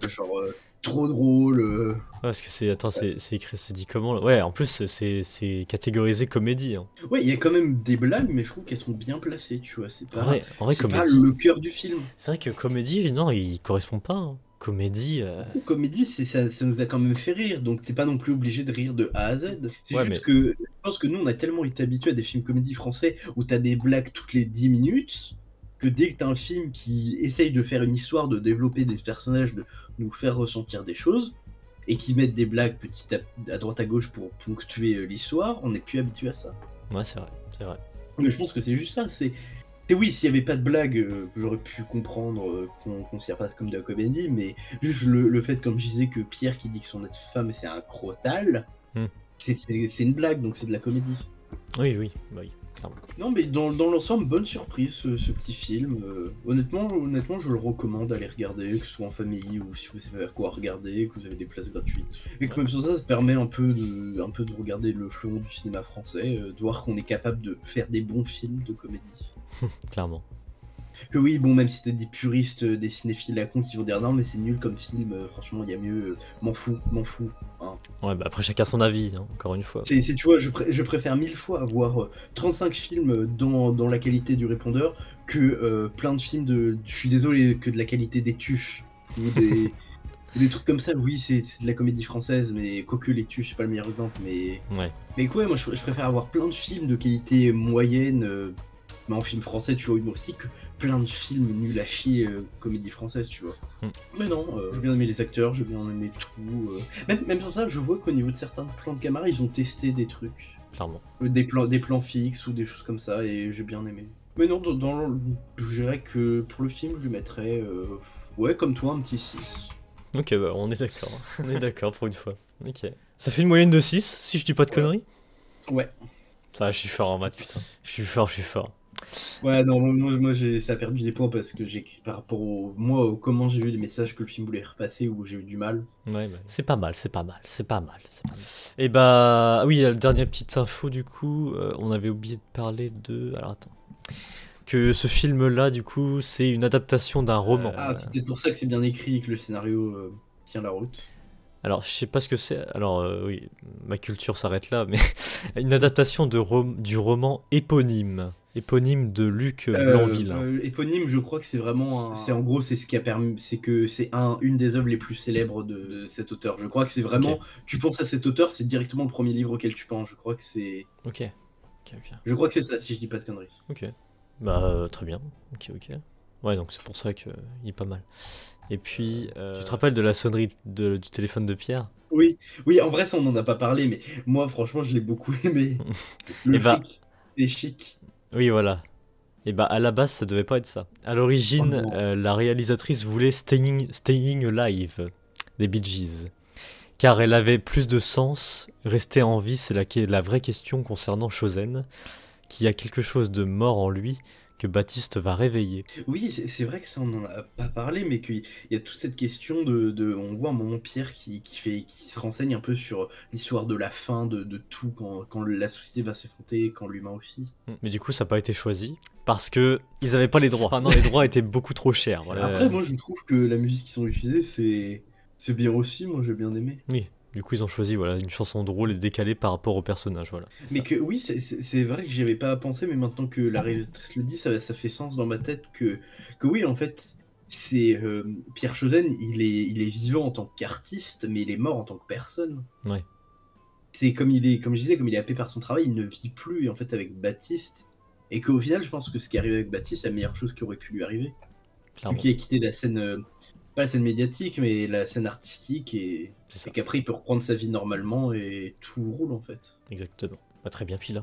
genre trop drôle. Ouais, parce que c'est. Attends, c'est écrit, c'est dit comment là? Ouais, en plus, c'est catégorisé comédie. Hein. Ouais, il y a quand même des blagues, mais je trouve qu'elles sont bien placées, tu vois. En vrai, C'est pas comédie. le cœur du film. C'est vrai que comédie, non, il correspond pas. Hein. Comédie. Comédie, ça nous a quand même fait rire, donc t'es pas non plus obligé de rire de A à Z. C'est Ouais, juste mais- que je pense que nous, on a tellement été habitués à des films comédies français où t'as des blagues toutes les 10 minutes, que dès que t'as un film qui essaye de faire une histoire, de développer des personnages, de nous faire ressentir des choses, et qui mettent des blagues petites à droite à gauche pour ponctuer l'histoire, on n'est plus habitué à ça. Ouais, c'est vrai, c'est vrai. Mais je pense que c'est juste ça, c'est oui, s'il n'y avait pas de blague, j'aurais pu comprendre qu'on considère pas ça comme de la comédie, mais juste le fait, comme je disais, que Pierre qui dit que son ex-femme c'est un crotal, Hmm. c'est une blague, donc c'est de la comédie. Oui, oui, bah oui, clairement. Non, mais dans l'ensemble, bonne surprise ce petit film. Honnêtement, je le recommande à aller regarder, que ce soit en famille ou si vous savez quoi regarder, que vous avez des places gratuites. Et que même sur ça, ça permet un peu de regarder le fleuron du cinéma français, de voir qu'on est capable de faire des bons films de comédie. Clairement. Que oui, bon, même si t'es des puristes, des cinéphiles à con qui vont dire non, mais c'est nul comme film, franchement, il y a mieux, m'en fous. Hein. Ouais, bah après, chacun son avis, hein, encore une fois. Tu vois, je préfère 1000 fois avoir 35 films dans la qualité du répondeur que plein de films je suis désolé, que de la qualité des tuches. Ou des trucs comme ça, oui, c'est de la comédie française, mais quoique les tuches, c'est pas le meilleur exemple, mais. Ouais. Mais quoi, moi je préfère avoir plein de films de qualité moyenne, mais en film français, tu vois, aussi, que plein de films nuls à chier, comédie française, tu vois. Mais non, j'ai bien aimé les acteurs, j'ai bien aimé tout. Même sans ça, je vois qu'au niveau de certains plans de caméra, ils ont testé des trucs. Clairement. Des plans fixes ou des choses comme ça, et j'ai bien aimé. Mais non, je dirais que pour le film, je lui mettrais, ouais, comme toi, un petit 6. Ok, bah on est d'accord. On est d'accord pour une fois. Ok. Ça fait une moyenne de 6, si je dis pas de conneries. Ouais. Ça, je suis fort en maths, putain. Je suis fort. Ouais, non, moi ça a perdu des points parce que par rapport comment j'ai vu les messages que le film voulait repasser, où j'ai eu du mal. Ouais, bah, c'est pas mal. Et bah, oui, la dernière petite info, du coup, on avait oublié de parler de... Alors, attends. Que ce film-là, du coup, c'est une adaptation d'un roman. Ah, c'est peut-être pour ça que c'est bien écrit et que le scénario tient la route. Alors, je sais pas ce que c'est. Alors, oui, ma culture s'arrête là, mais une adaptation du roman éponyme. Éponyme de Luc Blanville. Éponyme, je crois que c'est vraiment c'est en gros, c'est ce qui a permis, c'est que c'est une des œuvres les plus célèbres de cet auteur. Je crois que c'est vraiment, Ok. tu penses à cet auteur, c'est directement le premier livre auquel tu penses. Je crois que c'est. Ok. Je crois que c'est ça, si je dis pas de conneries. Ok. Bah, très bien. Ok. Ouais, donc c'est pour ça qu'il est pas mal. Et puis, tu te rappelles de la sonnerie du téléphone de Pierre? Oui, en vrai, ça on en a pas parlé, mais moi, franchement, je l'ai beaucoup aimé. Le Et bah, fric, c'est chic. oui, voilà. Et bah, à la base, ça devait pas être ça. À l'origine, Oh non. la réalisatrice voulait Staying Alive des Bee Gees. Car elle avait plus de sens. Rester en vie, c'est la vraie question concernant Chosen, qui a quelque chose de mort en lui que Baptiste va réveiller. Oui, c'est vrai que ça on en a pas parlé, mais qu'il y a toute cette question on voit un moment Pierre qui se renseigne un peu sur l'histoire de la fin de tout quand la société va s'effondrer, quand l'humain aussi. Mais du coup, ça n'a pas été choisi parce que ils avaient pas les droits. Enfin non, les droits étaient beaucoup trop chers. Voilà. Après, moi je trouve que la musique qu'ils ont utilisée, c'est bien aussi, moi j'ai bien aimé. Oui. Du coup, ils ont choisi une chanson drôle et décalée par rapport au personnage, voilà. Mais que oui, c'est vrai que j'y avais pas pensé, mais maintenant que la réalisatrice le dit, ça fait sens dans ma tête que oui, en fait, c'est Pierre Chosen, il est vivant en tant qu'artiste, mais il est mort en tant que personne. Ouais. C'est comme je disais, comme il est happé par son travail, il ne vit plus en fait avec Baptiste. Et qu'au final, je pense que ce qui est arrivé avec Baptiste, c'est la meilleure chose qui aurait pu lui arriver. Clairement. Vu qu'il a quitté la scène, pas la scène médiatique, mais la scène artistique, et qu'après il peut reprendre sa vie normalement et tout roule en fait. Exactement. Bah, très bien, Pila.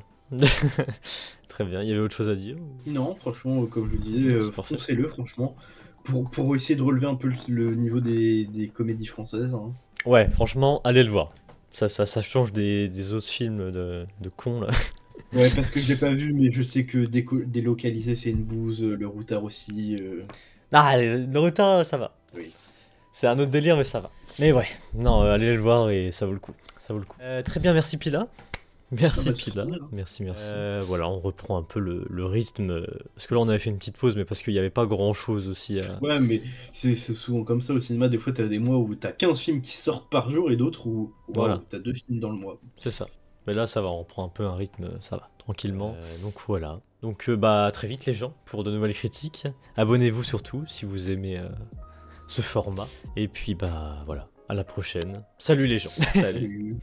Très bien, il y avait autre chose à dire? Non, franchement, comme je le disais, foncez-le, franchement. pour essayer de relever un peu le niveau des comédies françaises. Hein. Ouais, franchement, allez le voir. Ça change des autres films de cons, là. Ouais, parce que je l'ai pas vu, mais je sais que délocaliser c'est une bouse, le routard aussi. Ah, le retard, ça va. Oui. C'est un autre délire, mais ça va. Mais ouais, non, allez le voir et ça vaut le coup. Ça vaut le coup. Très bien, merci Pila. Merci Ah bah, Pila. c'est bien. Merci. Voilà, on reprend un peu le rythme. Parce que là, on avait fait une petite pause, mais parce qu'il n'y avait pas grand chose aussi à. Ouais, mais c'est souvent comme ça au cinéma. Des fois, t'as des mois où t'as 15 films qui sortent par jour et d'autres où Voilà. t'as 2 films dans le mois. C'est ça. Mais là, ça va, on reprend un peu un rythme, ça va, tranquillement. Donc voilà. Donc bah très vite les gens pour de nouvelles critiques. Abonnez-vous surtout si vous aimez ce format. Et puis bah voilà, à la prochaine. Salut les gens. Salut. Salut.